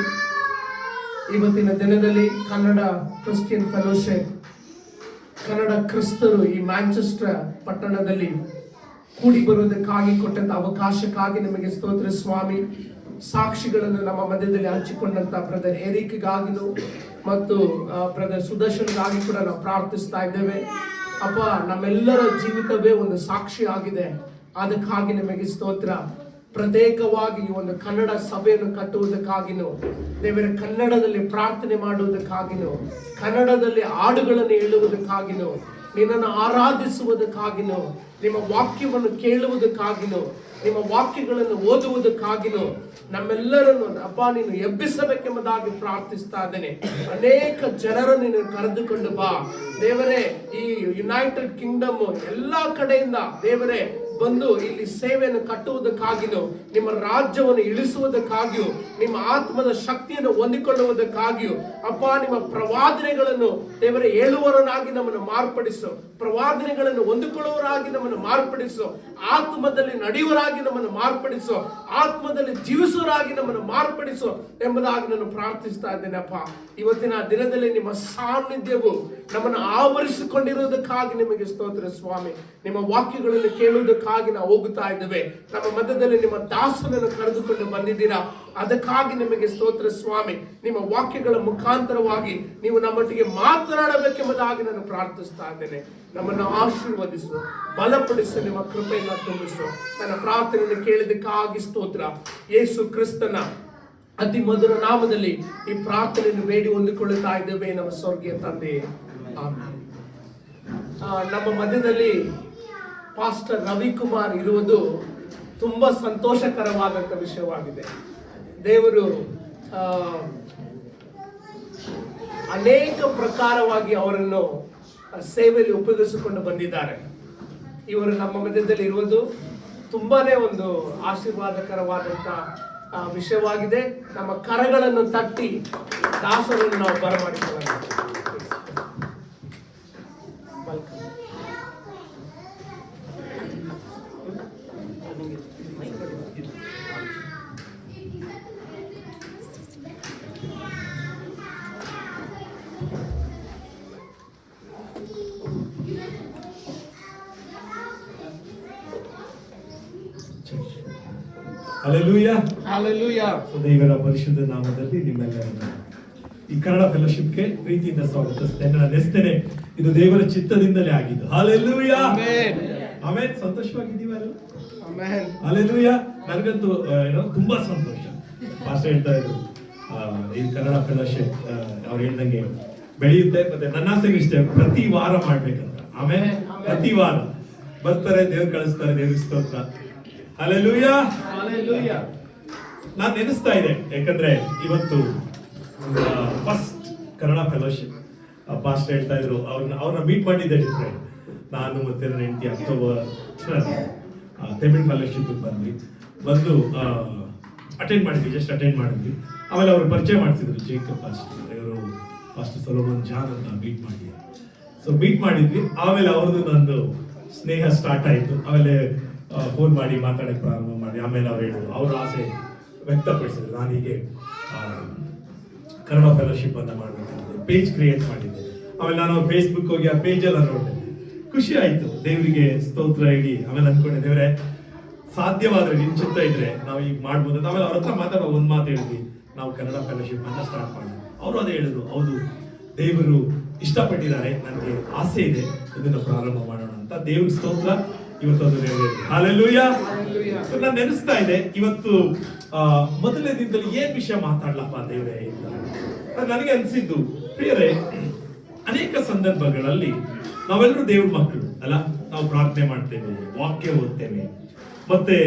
ಇವತ್ತಿನ ದಿನದಲ್ಲಿ ಕನ್ನಡ ಕ್ರಿಶ್ಚಿಯನ್ ಫೆಲೋಶಿಪ್, ಕನ್ನಡ ಕ್ರಿಸ್ತರು ಈ ಮ್ಯಾಂಚೆಸ್ಟರ್ ಪಟ್ಟಣದಲ್ಲಿ ಕೂಡಿ ಬರುವುದಕ್ಕಾಗಿ ಕೊಟ್ಟಂತ ಅವಕಾಶಕ್ಕಾಗಿ ನಿಮಗೆ ಸ್ತೋತ್ರ ಸ್ವಾಮಿ. ಸಾಕ್ಷಿಗಳನ್ನು ನಮ್ಮ ಮಧ್ಯದಲ್ಲಿ ಹಂಚಿಕೊಂಡಂತ ಬ್ರದರ್ ಎರಿಕ್ಗಾಗಿನೂ ಮತ್ತು ಬ್ರದರ್ ಸುದರ್ಶನ್ಗಾಗಿ ಕೂಡ ನಾವು ಪ್ರಾರ್ಥಿಸ್ತಾ ಇದ್ದೇವೆ. ಅಪ್ಪ, ನಮ್ಮೆಲ್ಲರ ಜೀವಿತವೇ ಒಂದು ಸಾಕ್ಷಿ ಆಗಿದೆ. ಅದಕ್ಕಾಗಿ ನಿಮಗೆ ಸ್ತೋತ್ರ. ಪ್ರತ್ಯೇಕವಾಗಿ ಒಂದು ಕನ್ನಡ ಸಭೆಯನ್ನು ಕಟ್ಟುವುದಕ್ಕಾಗಿನೂ, ದೇವರ ಕನ್ನಡದಲ್ಲಿ ಪ್ರಾರ್ಥನೆ ಮಾಡುವುದಕ್ಕಾಗಿನೂ, ಕನ್ನಡದಲ್ಲಿ ಹಾಡುಗಳನ್ನು ಹೇಳುವುದಕ್ಕಾಗಿನೂ, ನಿನ್ನನ್ನು ಆರಾಧಿಸುವುದಕ್ಕಾಗಿನೂ, ನಿಮ್ಮ ವಾಕ್ಯವನ್ನು ಕೇಳುವುದಕ್ಕಾಗಿನೂ, ನಿಮ್ಮ ವಾಕ್ಯಗಳನ್ನು ಓದುವುದಕ್ಕಾಗಿನೂ ನಮ್ಮೆಲ್ಲರನ್ನು ಅಪ್ಪ ನೀನು ಎಬ್ಬಿಸಬೇಕೆಂಬುದಾಗಿ ಪ್ರಾರ್ಥಿಸ್ತಾ ಇದ್ದೇನೆ. ಅನೇಕ ಜನರನ್ನು ನೀನು ಕರೆದುಕೊಂಡು ಬಾ ದೇವರೇ. ಈ ಯುನೈಟೆಡ್ ಕಿಂಗ್ಡಮ್ ಎಲ್ಲ ಕಡೆಯಿಂದ ದೇವರೇ ಬಂದು ಇಲ್ಲಿ ಸೇವೆಯನ್ನು ಕಟ್ಟುವುದಕ್ಕಾಗಿಯೂ, ನಿಮ್ಮ ರಾಜ್ಯವನ್ನು ಇಳಿಸುವುದಕ್ಕಾಗಿಯೂ, ನಿಮ್ಮ ಆತ್ಮದ ಶಕ್ತಿಯನ್ನು ಹೊಂದಿಕೊಳ್ಳುವುದಕ್ಕಾಗಿಯೂ ಅಪ್ಪ, ನಿಮ್ಮ ಪ್ರವಾದನೆಗಳನ್ನು ದೇವರೇ ಹೇಳುವವರನ್ನಾಗಿ ನಮ್ಮನ್ನು ಮಾರ್ಪಡಿಸು, ಪ್ರವಾದನೆಗಳನ್ನು ಹೊಂದಿಕೊಳ್ಳುವವರಾಗಿ ನಮ್ಮನ್ನು ಮಾರ್ಪಡಿಸು, ಆತ್ಮದಲ್ಲಿ ನಡೆಯುವರಾಗಿ ನಮ್ಮನ್ನು ಮಾರ್ಪಡಿಸು, ಆತ್ಮದಲ್ಲಿ ಜೀವಿಸುವರಾಗಿ ನಮ್ಮನ್ನು ಮಾರ್ಪಡಿಸು ಎಂಬುದಾಗಿ ನಾನು ಪ್ರಾರ್ಥಿಸ್ತಾ ಇದ್ದೇನೆ. ಅಪ್ಪ, ಇವತ್ತಿನ ದಿನದಲ್ಲಿ ನಿಮ್ಮ ಸಾನ್ನಿಧ್ಯವು ನಮ್ಮನ್ನು ಆವರಿಸಿಕೊಂಡಿರುವುದಕ್ಕಾಗಿ ನಿಮಗೆ ಸ್ತೋತ್ರ ಸ್ವಾಮಿ. ನಿಮ್ಮ ವಾಕ್ಯಗಳನ್ನು ಕೇಳುವುದಕ್ಕಾಗಿ ನಾವು ಹೋಗುತ್ತಾ ಇದ್ದೇವೆ. ನಮ್ಮ ಮಧ್ಯದಲ್ಲಿ ನಿಮ್ಮ ದಾಸನನ್ನು ಕರೆದುಕೊಂಡು ಬಂದಿದ್ದೀರಾ, ಅದಕ್ಕಾಗಿ ನಿಮಗೆ ಸ್ತೋತ್ರ ಸ್ವಾಮಿ. ನಿಮ್ಮ ವಾಕ್ಯಗಳ ಮುಖಾಂತರವಾಗಿ ನೀವು ನಮ್ಮೊಟ್ಟಿಗೆ ಮಾತನಾಡಬೇಕೆಂಬುದಾಗಿ ನಾನು ಪ್ರಾರ್ಥಿಸ್ತಾ ಇದ್ದೇನೆ. ನಮ್ಮನ್ನು ಆಶೀರ್ವದಿಸು, ಬಲಪಡಿಸು, ನಿಮ್ಮ ಕೃಪೆಯನ್ನು ತುಂಬಿಸು. ನನ್ನ ಪ್ರಾರ್ಥನೆಯನ್ನು ಕೇಳಿದಕ್ಕಾಗಿ ಸ್ತೋತ್ರ. ಯೇಸು ಕ್ರಿಸ್ತನ ಅತಿ ಮಧುರ ನಾಮದಲ್ಲಿ ಈ ಪ್ರಾರ್ಥನೆಯನ್ನು ಬೇಡಿ ಹೊಂದಿಕೊಳ್ಳುತ್ತಾ ಇದ್ದೇವೆ ನಮ್ಮ ಸ್ವರ್ಗೀಯ ತಂದೆ, ಆಮೆನ್. ನಮ್ಮ ಮಧ್ಯದಲ್ಲಿ ಪಾಸ್ಟರ್ ರವಿಕುಮಾರ್ ಇರುವುದು ತುಂಬಾ ಸಂತೋಷಕರವಾದಂಥ ವಿಷಯವಾಗಿದೆ. ದೇವರು ಅನೇಕ ಪ್ರಕಾರವಾಗಿ ಅವರನ್ನು ಸೇವೆಯಲ್ಲಿ ಉಪಯೋಗಿಸಿಕೊಂಡು ಬಂದಿದ್ದಾರೆ. ಇವರು ನಮ್ಮ ಮಧ್ಯದಲ್ಲಿ ಇರುವುದು ತುಂಬಾನೇ ಒಂದು ಆಶೀರ್ವಾದಕರವಾದಂಥ ವಿಷಯವಾಗಿದೆ. ನಮ್ಮ ಕರಗಳನ್ನು ತಟ್ಟಿ ದಾಸರನ್ನು ನಾವು ಬರಮಾಡಿಕೊಳ್ಳೋಣ.
ಹಲ್ಲೆಲೂಯಾ.
ಹಲ್ಲೆಲೂಯಾ.
ದೇವರ ಪರಿಶುದ್ಧ ನಾಮದಲ್ಲಿ ನಿಮ್ಮೆಲ್ಲರನ್ನು ಈ ಕನ್ನಡ ಫೆಲೋಶಿಪ್ಗೆ ಪ್ರೀತಿಯಿಂದ ಸ್ವಾಗತಿಸ್ತೇನೆ. ನಾನು ನೆನೆಸ್ತೇನೆ, ಇದು ದೇವರ ಚಿತ್ತದಿಂದಲೇ ಆಗಿದ್ದು. ಹಲ್ಲೆಲೂಯಾ. ಆಮೇಲೆ ಸಂತೋಷವಾಗಿದ್ದೀವಲ್ಲ? ಹಲ್ಲೆಲೂಯಾ. ನನಗಂತೂ ತುಂಬಾ ಸಂತೋಷ. ಪಾಸ್ಟರ್ ಹೇಳ್ತಾ ಇದ್ರು, ಈ ಕನ್ನಡ ಫೆಲೋಶಿಪ್ ಅವ್ರು ಹೇಳ್ದಂಗೆ ಬೆಳೆಯುತ್ತೆ. ಮತ್ತೆ ನನ್ನ ಆಸೆಗೆ ಇಷ್ಟೇ, ಪ್ರತಿ ವಾರ ಮಾಡ್ಬೇಕಂತ. ಆಮೇಲೆ ಪ್ರತಿ ವಾರ ಬರ್ತಾರೆ, ದೇವ್ರು ಕಳಿಸ್ತಾರೆ. ದೇವ್ರಿಗೆ ಸ್ತೋತ್ರ. ಹಲ್ಲೆಲೂಯಾ.
ಹಲ್ಲೆಲೂಯಾ.
ನಾನು ನೆನೆಸ್ತಾ ಇದೆ, ಯಾಕಂದ್ರೆ ಇವತ್ತು ಫಸ್ಟ್ ಕನ್ನಡ ಫೆಲೋಶಿಪ್ ಪಾಸ್ಟರ್ ಹೇಳ್ತಾ ಇದ್ರು, ಅವ್ರನ್ನ ಮೀಟ್ ಮಾಡಿದ್ದೆ ಡಿಫ್ರೆಂಟ್. ನಾನು ಮತ್ತೆ ನನ್ನ ಹೆಂಡತಿ ಅಕ್ಟೋಬರ್ ತಮಿಳ್ ಫೆಲೋಶಿಪ್ ಬಂದು ಅಟೆಂಡ್ ಮಾಡಿದ್ವಿ, ಜಸ್ಟ್ ಅಟೆಂಡ್ ಮಾಡಿದ್ವಿ. ಆಮೇಲೆ ಅವರು ಪರಿಚಯ ಮಾಡ್ತಿದ್ರು, ಜೇಕಬ್ ಪಾಸ್ಟರ್, ಇವರು ಪಾಸ್ಟರ್ ಸೊಲೊಮನ್ ಜಾನ್ ಅಂತ ಮೀಟ್ ಮಾಡಿ. ಸೊ ಮೀಟ್ ಮಾಡಿದ್ವಿ. ಆಮೇಲೆ ಅವ್ರದ್ದು ನಂದು ಸ್ನೇಹ ಸ್ಟಾರ್ಟ್ ಆಯಿತು. ಆಮೇಲೆ ಫೋನ್ ಮಾಡಿ ಮಾತಾಡಕ್ಕೆ ಪ್ರಾರಂಭ ಮಾಡಿ. ಆಮೇಲೆ ಅವ್ರು ಹೇಳಿದ್ರು, ಅವ್ರ ಆಸೆ ವ್ಯಕ್ತಪಡಿಸಿದ್ರು, ನಾನು ಹೀಗೆ ಕನ್ನಡ ಫೆಲೋಶಿಪ್ ಅಂತ ಮಾಡಬೇಕಂತ ಪೇಜ್ ಕ್ರಿಯೇಟ್ ಮಾಡಿದ್ದೆ. ಆಮೇಲೆ ನಾನು ಫೇಸ್ಬುಕ್ ಹೋಗಿ ಆ ಪೇಜೆಲ್ಲ ನೋಡಿದೆ, ಖುಷಿ ಆಯಿತು. ದೇವರಿಗೆ ಸ್ತೋತ್ರ ಹೇಳಿ ಆಮೇಲೆ ಅಂದ್ಕೊಂಡೆ, ದೇವರೇ ಸಾಧ್ಯವಾದ್ರೆ ನಿನ್ ಚಿತ್ತ ಇದ್ರೆ ನಾವು ಈಗ ಮಾಡ್ಬೋದು ಅಂತ. ಆಮೇಲೆ ಅವ್ರ ಹತ್ರ ಮಾತಾಡೋ ಒಂದು ಮಾತು ಹೇಳಿದ್ವಿ, ನಾವು ಕನ್ನಡ ಫೆಲೋಶಿಪ್ ಅಂತ ಸ್ಟಾರ್ಟ್ ಮಾಡೋದು. ಅವರು ಅದೇ ಹೇಳಿದ್ರು, ಹೌದು ದೇವರು ಇಷ್ಟಪಟ್ಟಿದ್ದಾರೆ, ನನಗೆ ಆಸೆ ಇದೆ, ಇದನ್ನ ಪ್ರಾರಂಭ ಮಾಡೋಣ ಅಂತ. ದೇವ್ರಿಗೆ ಸ್ತೋತ್ರ. ಇವತ್ತು ಅದು ನೆರವೇರಿದೆ. ಹಲ್ಲೆಲೂಯಾ. ನಾನು ನೆನೆಸ್ತಾ ಇದೆ, ಇವತ್ತು ಮೊದಲನೇ ದಿನದಲ್ಲಿ ಏನ್ ವಿಷಯ ಮಾತಾಡ್ಲಪ್ಪ ದೇವರೇ ಇಲ್ಲ. ನನಗೆ ಅನ್ಸಿದ್ದು, ಪ್ರಿಯರೇ, ಅನೇಕ ಸಂದರ್ಭಗಳಲ್ಲಿ ನಾವೆಲ್ಲರೂ ದೇವ್ರ ಮಕ್ಕಳು ಅಲ್ಲ, ನಾವು ಪ್ರಾರ್ಥನೆ ಮಾಡ್ತೇವೆ, ವಾಕ್ಯ ಓದ್ತೇವೆ, ಮತ್ತೆ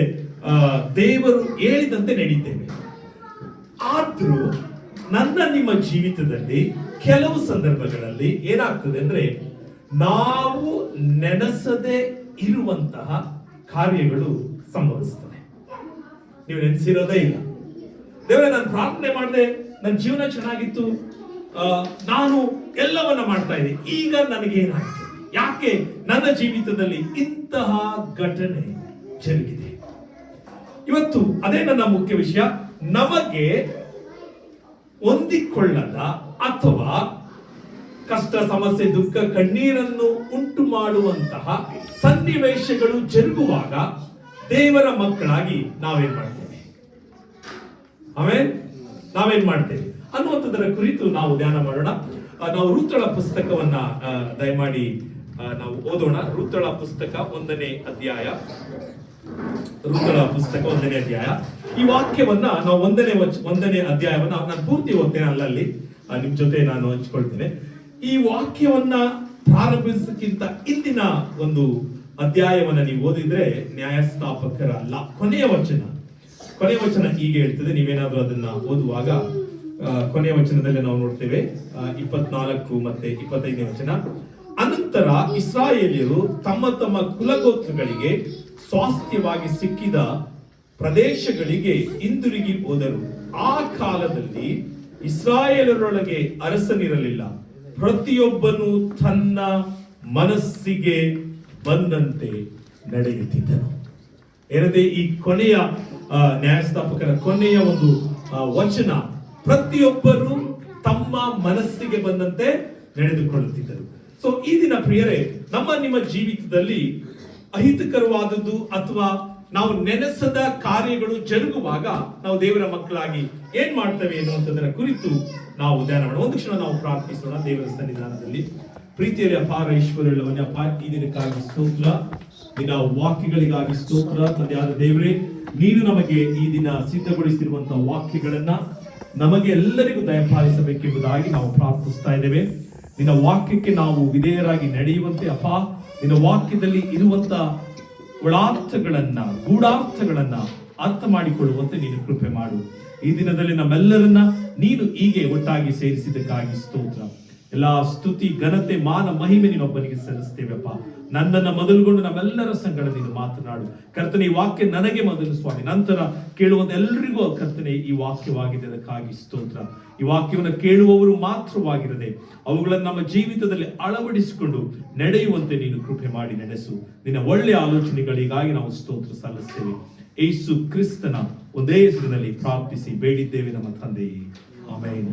ದೇವರು ಹೇಳಿದಂತೆ ನಡೀತೇವೆ. ಆದ್ರೂ ನನ್ನ ನಿಮ್ಮ ಜೀವಿತದಲ್ಲಿ ಕೆಲವು ಸಂದರ್ಭಗಳಲ್ಲಿ ಏನಾಗ್ತದೆ ಅಂದ್ರೆ, ನಾವು ನೆನೆಸದೆ ಇರುವಂತಹ ಕಾರ್ಯಗಳು ಸಂಭವಿಸ್ತವೆ. ನೀವು ನೆನೆಸಿರೋದೇ ಇಲ್ಲ. ದೇವರೇ, ನಾನು ಪ್ರಾರ್ಥನೆ ಮಾಡಿದೆ, ನನ್ನ ಜೀವನ ಚೆನ್ನಾಗಿತ್ತು, ನಾನು ಎಲ್ಲವನ್ನ ಮಾಡ್ತಾ ಇದ್ದೆ, ಈಗ ನನಗೇನಾಯ್ತು, ಯಾಕೆ ನನ್ನ ಜೀವಿತದಲ್ಲಿ ಇಂತಹ ಘಟನೆ ಜರುಗಿದೆ? ಇವತ್ತು ಅದೇ ನನ್ನ ಮುಖ್ಯ ವಿಷಯ. ನಮಗೆ ಹೊಂದಿಕೊಳ್ಳದ ಅಥವಾ ಕಷ್ಟ, ಸಮಸ್ಯೆ, ದುಃಖ, ಕಣ್ಣೀರನ್ನು ಉಂಟು ಮಾಡುವಂತಹ ಸನ್ನಿವೇಶಗಳು ಜರುಗುವಾಗ ದೇವರ ಮಕ್ಕಳಾಗಿ ನಾವೇನ್ ಮಾಡ್ತೇವೆ? ಆಮೇಲೆ ನಾವೇನ್ ಮಾಡ್ತೇವೆ ಅನ್ನುವಂಥದ್ದರ ಕುರಿತು ನಾವು ಧ್ಯಾನ ಮಾಡೋಣ. ನಾವು ರೂತಳ ಪುಸ್ತಕವನ್ನ ದಯಮಾಡಿ ನಾವು ಓದೋಣ. ರೂತಳ ಪುಸ್ತಕ 1ನೇ ಅಧ್ಯಾಯ. ರೂತಳ ಪುಸ್ತಕ 1ನೇ ಅಧ್ಯಾಯ. ಈ ವಾಕ್ಯವನ್ನ ನಾವು 1ನೇ ಅಧ್ಯಾಯವನ್ನ ನಾನು ಪೂರ್ತಿ ಓದ್ತೇನೆ, ಅಲ್ಲಲ್ಲಿ ನಿಮ್ ಜೊತೆ ನಾನು ಹಂಚ್ಕೊಳ್ತೇನೆ. ಈ ವಾಕ್ಯವನ್ನ ಪ್ರಾರಂಭಿಸಕ್ಕಿಂತ ಇಂದಿನ ಒಂದು ಅಧ್ಯಾಯವನ್ನ ನೀವು ಓದಿದ್ರೆ ನ್ಯಾಯಸ್ಥಾಪಕರ ಕೊನೆಯ ವಚನ ಹೀಗೆ ಹೇಳ್ತದೆ. ನೀವೇನಾದ್ರೂ ಅದನ್ನ ಓದುವಾಗ ಕೊನೆಯ ವಚನದಲ್ಲಿ ನಾವು ನೋಡ್ತೇವೆ 24 ಮತ್ತೆ 25ನೇ ವಚನ. ಅನಂತರ ಇಸ್ರಾಯೇಲ್ಯರು ತಮ್ಮ ತಮ್ಮ ಕುಲಗೋತ್ರಗಳಿಗೆ ಸ್ವಾಸ್ಥ್ಯವಾಗಿ ಸಿಕ್ಕಿದ ಪ್ರದೇಶಗಳಿಗೆ ಹಿಂದಿರುಗಿ ಹೋದರು. ಆ ಕಾಲದಲ್ಲಿ ಇಸ್ರಾಯೇಲರೊಳಗೆ ಅರಸನಿರಲಿಲ್ಲ, ಪ್ರತಿಯೊಬ್ಬನು ತನ್ನ ಮನಸ್ಸಿಗೆ ಬಂದಂತೆ ನಡೆಯುತ್ತಿದ್ದನು. ಏನಂದ್ರೆ ಈ ಕೊನೆಯ ನ್ಯಾಯಸ್ಥಾಪಕರ ಕೊನೆಯ ಒಂದು ವಚನ, ಪ್ರತಿಯೊಬ್ಬರು ತಮ್ಮ ಮನಸ್ಸಿಗೆ ಬಂದಂತೆ ನಡೆದುಕೊಳ್ಳುತ್ತಿದ್ದರು. ಸೊ ಈ ದಿನ ಪ್ರಿಯರೇ, ನಿಮ್ಮ ಜೀವಿತದಲ್ಲಿ ಅಹಿತಕರವಾದದ್ದು ಅಥವಾ ನಾವು ನೆನೆಸದ ಕಾರ್ಯಗಳು ಜರುಗುವಾಗ ನಾವು ದೇವರ ಮಕ್ಕಳಾಗಿ ಏನ್ ಮಾಡ್ತೇವೆ ಎನ್ನುವಂಥದ್ದರ ಕುರಿತು ನಾವು ಧ್ಯಾನ ಮಾಡೋಣ. ಒಂದು ಕ್ಷಣ ನಾವು ಪ್ರಾರ್ಥಿಸೋಣ ದೇವರ ಸನ್ನಿಧಾನದಲ್ಲಿ. ಪ್ರೀತಿಯಲ್ಲಿ ಅಪಾರ ಐಶ್ವರ್ಯವುಳ್ಳವನೇ, ಅಪ್ಪ ಈ ದಿನಕ್ಕಾಗಿ ಸ್ತೋತ್ರ, ನಿನ್ನ ವಾಕ್ಯಗಳಿಗಾಗಿ ಸ್ತೋತ್ರ. ತಂದೆಯಾದ ದೇವರೇ, ನೀನು ನಮಗೆ ಈ ದಿನ ಸಿದ್ಧಗೊಳಿಸಿರುವಂತಹ ವಾಕ್ಯಗಳನ್ನ ನಮಗೆ ಎಲ್ಲರಿಗೂ ದಯಪಾಲಿಸಬೇಕೆಂಬುದಾಗಿ ನಾವು ಪ್ರಾರ್ಥಿಸ್ತಾ ಇದ್ದೇವೆ. ನಿನ್ನ ವಾಕ್ಯಕ್ಕೆ ನಾವು ವಿಧೇಯರಾಗಿ ನಡೆಯುವಂತೆ ಅಪ್ಪ, ನಿನ್ನ ವಾಕ್ಯದಲ್ಲಿ ಇರುವಂತ ಒಳಾರ್ಥಗಳನ್ನ ಗೂಢಾರ್ಥಗಳನ್ನ ಅರ್ಥ ಮಾಡಿಕೊಳ್ಳುವಂತೆ ನೀನು ಕೃಪೆ ಮಾಡು. ಈ ದಿನದಲ್ಲಿ ನಮ್ಮೆಲ್ಲರನ್ನ ನೀನು ಹೀಗೆ ಒಟ್ಟಾಗಿ ಸೇರಿಸಿದ್ದಕ್ಕಾಗಿ ಸ್ತೋತ್ರ. ಎಲ್ಲಾ ಸ್ತುತಿ ಘನತೆ ಮಾನ ಮಹಿಮೆ ನೀನೊಬ್ಬನಿಗೆ ಸಲ್ಲಿಸ್ತೇವೆಪ್ಪ. ನನ್ನನ್ನು ಮೊದಲುಗೊಂಡು ನಮ್ಮೆಲ್ಲರ ಸಂಗಡ ನೀನು ಮಾತನಾಡು ಕರ್ತನೆ. ಈ ವಾಕ್ಯ ನನಗೆ ಮೊದಲು ಸ್ವಾಮಿ, ನಂತರ ಕೇಳುವಂತ ಎಲ್ಲರಿಗೂ ಕರ್ತನೆ ಈ ವಾಕ್ಯವಾಗಿದೆ, ಅದಕ್ಕಾಗಿ ಸ್ತೋತ್ರ. ಈ ವಾಕ್ಯವನ್ನು ಕೇಳುವವರು ಮಾತ್ರವಾಗಿರದೆ ಅವುಗಳನ್ನು ನಮ್ಮ ಜೀವಿತದಲ್ಲಿ ಅಳವಡಿಸಿಕೊಂಡು ನಡೆಯುವಂತೆ ನೀನು ಕೃಪೆ ಮಾಡಿ ನಡೆಸು. ನಿನ್ನ ಒಳ್ಳೆಯ ಆಲೋಚನೆಗಳಿಗಾಗಿ ನಾವು ಸ್ತೋತ್ರ ಸಲ್ಲಿಸ್ತೇವೆ. ಯೇಸು ಕ್ರಿಸ್ತನ ಒಂದೇ ಹೆಸರಿನಲ್ಲಿ ಪ್ರಾರ್ಥಿಸಿ ಬೇಡಿದ್ದೇವೆ ನಮ್ಮ ತಂದೆಯೇ, ಆಮೆನ್.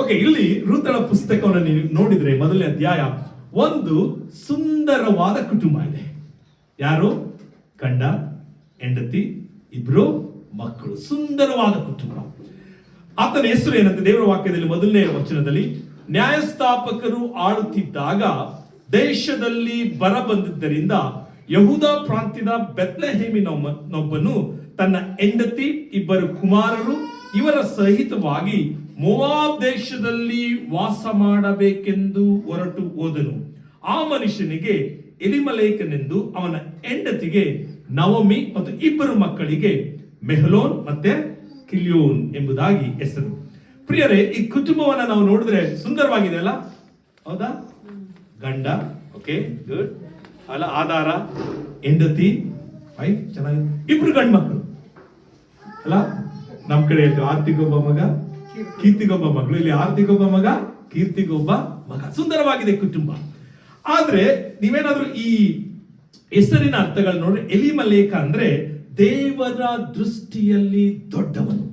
ಓಕೆ, ಇಲ್ಲಿ ರೂತಳ ಪುಸ್ತಕವನ್ನು ನೀವು ನೋಡಿದ್ರೆ ಮೊದಲನೇ ಅಧ್ಯಾಯ, ಒಂದು ಸುಂದರವಾದ ಕುಟುಂಬ ಇದೆ. ಯಾರು? ಗಂಡ, ಹೆಂಡತಿ, ಇಬ್ರು ಮಕ್ಕಳು, ಸುಂದರವಾದ ಕುಟುಂಬ. ಆತನ ಹೆಸರು ಏನಂತ ದೇವರ ವಾಕ್ಯದಲ್ಲಿ ಮೊದಲನೇ ವಚನದಲ್ಲಿ, ನ್ಯಾಯಸ್ಥಾಪಕರು ಆಳುತ್ತಿದ್ದಾಗ ದೇಶದಲ್ಲಿ ಬರ ಬಂದಿದ್ದರಿಂದ ಯಹೂದ ಪ್ರಾಂತ್ಯದ ಬೆತ್ಲೆಹೇಮಿನೊಬ್ಬನು ತನ್ನ ಹೆಂಡತಿ, ಇಬ್ಬರು ಕುಮಾರರು ಇವರ ಸಹಿತವಾಗಿ ಮೋವಾಬ್ ದೇಶದಲ್ಲಿ ವಾಸ ಮಾಡಬೇಕೆಂದು ಹೊರಟು ಹೋದನು. ಆ ಮನುಷ್ಯನಿಗೆ ಎಲಿಮಲೇಕನೆಂದು, ಅವನ ಹೆಂಡತಿಗೆ ನವಮಿ ಮತ್ತು ಇಬ್ಬರು ಮಕ್ಕಳಿಗೆ ಮೆಹಲೋನ್ ಮತ್ತೆ ಕಿಲಿಯೋನ್ ಎಂಬುದಾಗಿ ಹೆಸರು. ಪ್ರಿಯರೇ, ಈ ಕುಟುಂಬವನ್ನ ನಾವು ನೋಡಿದ್ರೆ ಸುಂದರವಾಗಿದೆ ಅಲ್ಲ? ಹೌದಾ? ಗಂಡ, ಓಕೆ ಗುಡ್ ಅಲ್ಲ, ಆಧಾರ, ಹೆಂಡತಿ, ರೈಟ್, ಚೆನ್ನಾಗಿದೆ, ಇಬ್ರು ಗಂಡು ಮಕ್ಕಳು ಅಲ್ಲ? ನಮ್ ಕಡೆ ಹೇಳ್ತೀವಿ ಆರ್ತಿಗೊಬ್ಬ ಮಗ, ಕೀರ್ತಿಗೊಬ್ಬ ಮಗಳು. ಇಲ್ಲಿ ಆರ್ತಿಗೊಬ್ಬ ಮಗ, ಕೀರ್ತಿಗೊಬ್ಬ ಮಗ. ಸುಂದರವಾಗಿದೆ ಕುಟುಂಬ. ಆದ್ರೆ ನೀವೇನಾದ್ರೂ ಈ ಹೆಸರಿನ ಅರ್ಥಗಳು ನೋಡ್ರಿ, ಎಲಿಮಲೇಕ ಅಂದ್ರೆ ದೇವರ ದೃಷ್ಟಿಯಲ್ಲಿ ದೊಡ್ಡವನು.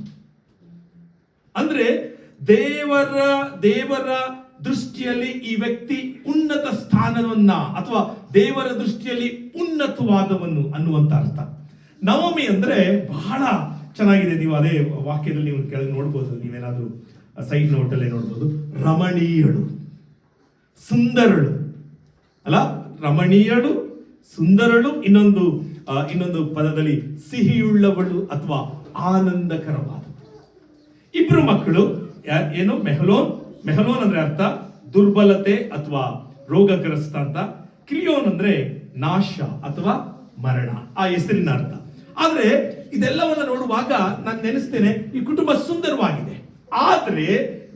ಅಂದ್ರೆ ದೇವರ ದೃಷ್ಟಿಯಲ್ಲಿ ಈ ವ್ಯಕ್ತಿ ಉನ್ನತ ಸ್ಥಾನವನ್ನ ಅಥವಾ ದೇವರ ದೃಷ್ಟಿಯಲ್ಲಿ ಉನ್ನತವಾದವನು ಅನ್ನುವಂತ ಅರ್ಥ. ನವಮಿ ಅಂದ್ರೆ ಬಹಳ ಚೆನ್ನಾಗಿದೆ. ನೀವು ಅದೇ ವಾಕ್ಯದಲ್ಲಿ ನೀವು ಕೆಳಗೆ ನೋಡ್ಬೋದು, ನೀವೇನಾದ್ರೂ ಸೈಡ್ ನೋಟ್ ಅಲ್ಲೇ ನೋಡ್ಬೋದು, ರಮಣೀಯಳು, ಸುಂದರಳು ಅಲ್ಲ? ರಮಣೀಯಳು, ಸುಂದರಳು. ಇನ್ನೊಂದು ಪದದಲ್ಲಿ ಸಿಹಿಯುಳ್ಳವಳು ಅಥವಾ ಆನಂದಕರವಾದ. ಇಬ್ರು ಮಕ್ಕಳು ಏನು? ಮೆಹಲೋನ್ ಅಂದ್ರೆ ಅರ್ಥ ದುರ್ಬಲತೆ ಅಥವಾ ರೋಗಗ್ರಸ್ತ ಅಂತ. ಕಿಲಿಯೋನ್ ಅಂದ್ರೆ ನಾಶ ಅಥವಾ ಮರಣ, ಆ ಹೆಸರಿನ ಅರ್ಥ. ಆದ್ರೆ ಇದೆಲ್ಲವನ್ನ ನೋಡುವಾಗ ನಾನು ನೆನೆಸ್ತೇನೆ, ಈ ಕುಟುಂಬ ಸುಂದರವಾಗಿದೆ. ಆದ್ರೆ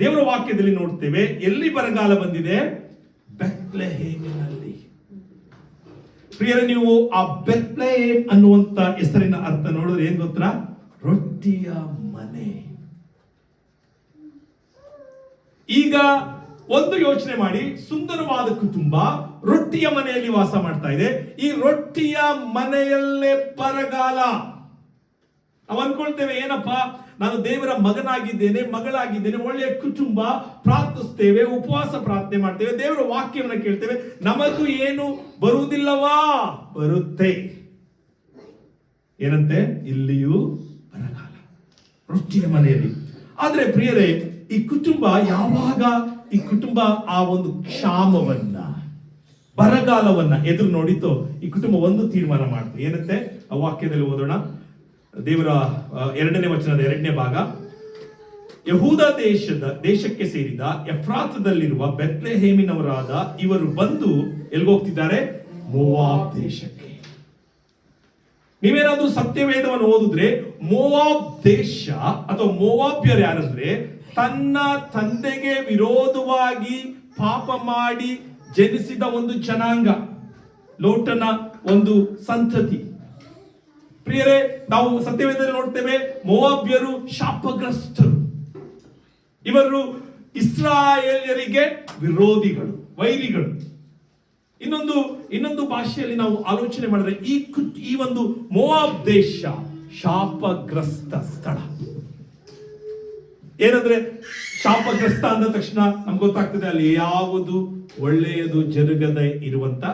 ದೇವರ ವಾಕ್ಯದಲ್ಲಿ ನೋಡ್ತೇವೆ, ಎಲ್ಲಿ ಬರಗಾಲ ಬಂದಿದೆ? ಬೆತ್ಲೆಹೇಮಿನಲ್ಲಿ. ಪ್ರಿಯರೇ, ನೀವು ಆ ಬೆತ್ಲೆಹೇಮ್ ಅನ್ನುವಂತ ಹೆಸರಿನ ಅರ್ಥ ನೋಡಿದ್ರೆ ಏನ್ ಗೊತ್ತಾ? ರೊಟ್ಟಿಯ ಮನೆ. ಈಗ ಒಂದು ಯೋಚನೆ ಮಾಡಿ, ಸುಂದರವಾದ ಕುಟುಂಬ ರೊಟ್ಟಿಯ ಮನೆಯಲ್ಲಿ ವಾಸ ಮಾಡ್ತಾ ಇದೆ. ಈ ರೊಟ್ಟಿಯ ಮನೆಯಲ್ಲೇ ಬರಗಾಲ. ನಾವು ಅನ್ಕೊಳ್ತೇವೆ, ಏನಪ್ಪ ನಾನು ದೇವರ ಮಗನಾಗಿದ್ದೇನೆ, ಮಗಳಾಗಿದ್ದೇನೆ, ಒಳ್ಳೆಯ ಕುಟುಂಬ, ಪ್ರಾರ್ಥಿಸ್ತೇವೆ, ಉಪವಾಸ ಪ್ರಾರ್ಥನೆ ಮಾಡ್ತೇವೆ, ದೇವರ ವಾಕ್ಯವನ್ನು ಕೇಳ್ತೇವೆ, ನಮಗೂ ಏನು ಬರುವುದಿಲ್ಲವಾ? ಬರುತ್ತೆ. ಏನಂತೆ? ಇಲ್ಲಿಯೂ ಬರಗಾಲ, ರೊಟ್ಟಿಯ ಮನೆಯಲ್ಲಿ. ಆದ್ರೆ ಪ್ರಿಯರೇ, ಈ ಕುಟುಂಬ ಯಾವಾಗ ಆ ಒಂದು ಕ್ಷಾಮವನ್ನ, ಬರಗಾಲವನ್ನ ಎದುರು ನೋಡಿತೋ, ಈ ಕುಟುಂಬ ಒಂದು ತೀರ್ಮಾನ ಮಾಡ್ತು. ಏನಂತೆ? ಆ ವಾಕ್ಯದಲ್ಲಿ ಓದೋಣ. ದೇವರ 2ನೇ ವಚನದ 2ನೇ ಭಾಗ. ಯಹೂದ ದೇಶಕ್ಕೆ ಸೇರಿದ ಎಫ್ರಾತದಲ್ಲಿರುವ ಬೆತ್ಲೆಹೇಮಿನವರಾದ ಇವರು ಬಂದು ಎಲ್ಗೋಗ್ತಿದ್ದಾರೆ? ಮೋವಾಬ್ ದೇಶಕ್ಕೆ. ನೀವೇನಾದ್ರೂ ಸತ್ಯವೇದವನ್ನು ಓದಿದ್ರೆ, ಮೋವಾಬ್ ದೇಶ ಅಥವಾ ಮೋವಾಬ್ಯರು ಯಾರಂದ್ರೆ, ತನ್ನ ತಂದೆಗೆ ವಿರೋಧವಾಗಿ ಪಾಪ ಮಾಡಿ ಜನಿಸಿದ ಒಂದು ಜನಾಂಗ, ಲೋಟನ ಒಂದು ಸಂತತಿ. ಪ್ರಿಯರೇ, ನಾವು ಸತ್ಯವೇದದಲ್ಲಿ ನೋಡ್ತೇವೆ, ಮೋವಾಬ್ಯರು ಶಾಪಗ್ರಸ್ತರು. ಇವರು ಇಸ್ರಾಯೇಲ್ಯರಿಗೆ ವಿರೋಧಿಗಳು, ವೈರಿಗಳು. ಇನ್ನೊಂದು ಭಾಷೆಯಲ್ಲಿ ನಾವು ಆಲೋಚನೆ ಮಾಡಿದ್ರೆ ಈ ಒಂದು ಮೋವಾಬ್ ದೇಶ ಶಾಪಗ್ರಸ್ತ ಸ್ಥಳ. ಏನಂದ್ರೆ ಶಾಪಗ್ರಸ್ತ ಅಂದ ತಕ್ಷಣ ನಮ್ಗೆ ಗೊತ್ತಾಗ್ತದೆ ಅಲ್ಲಿ ಯಾವುದು ಒಳ್ಳೆಯದು ಜರುಗದೆ ಇರುವಂತ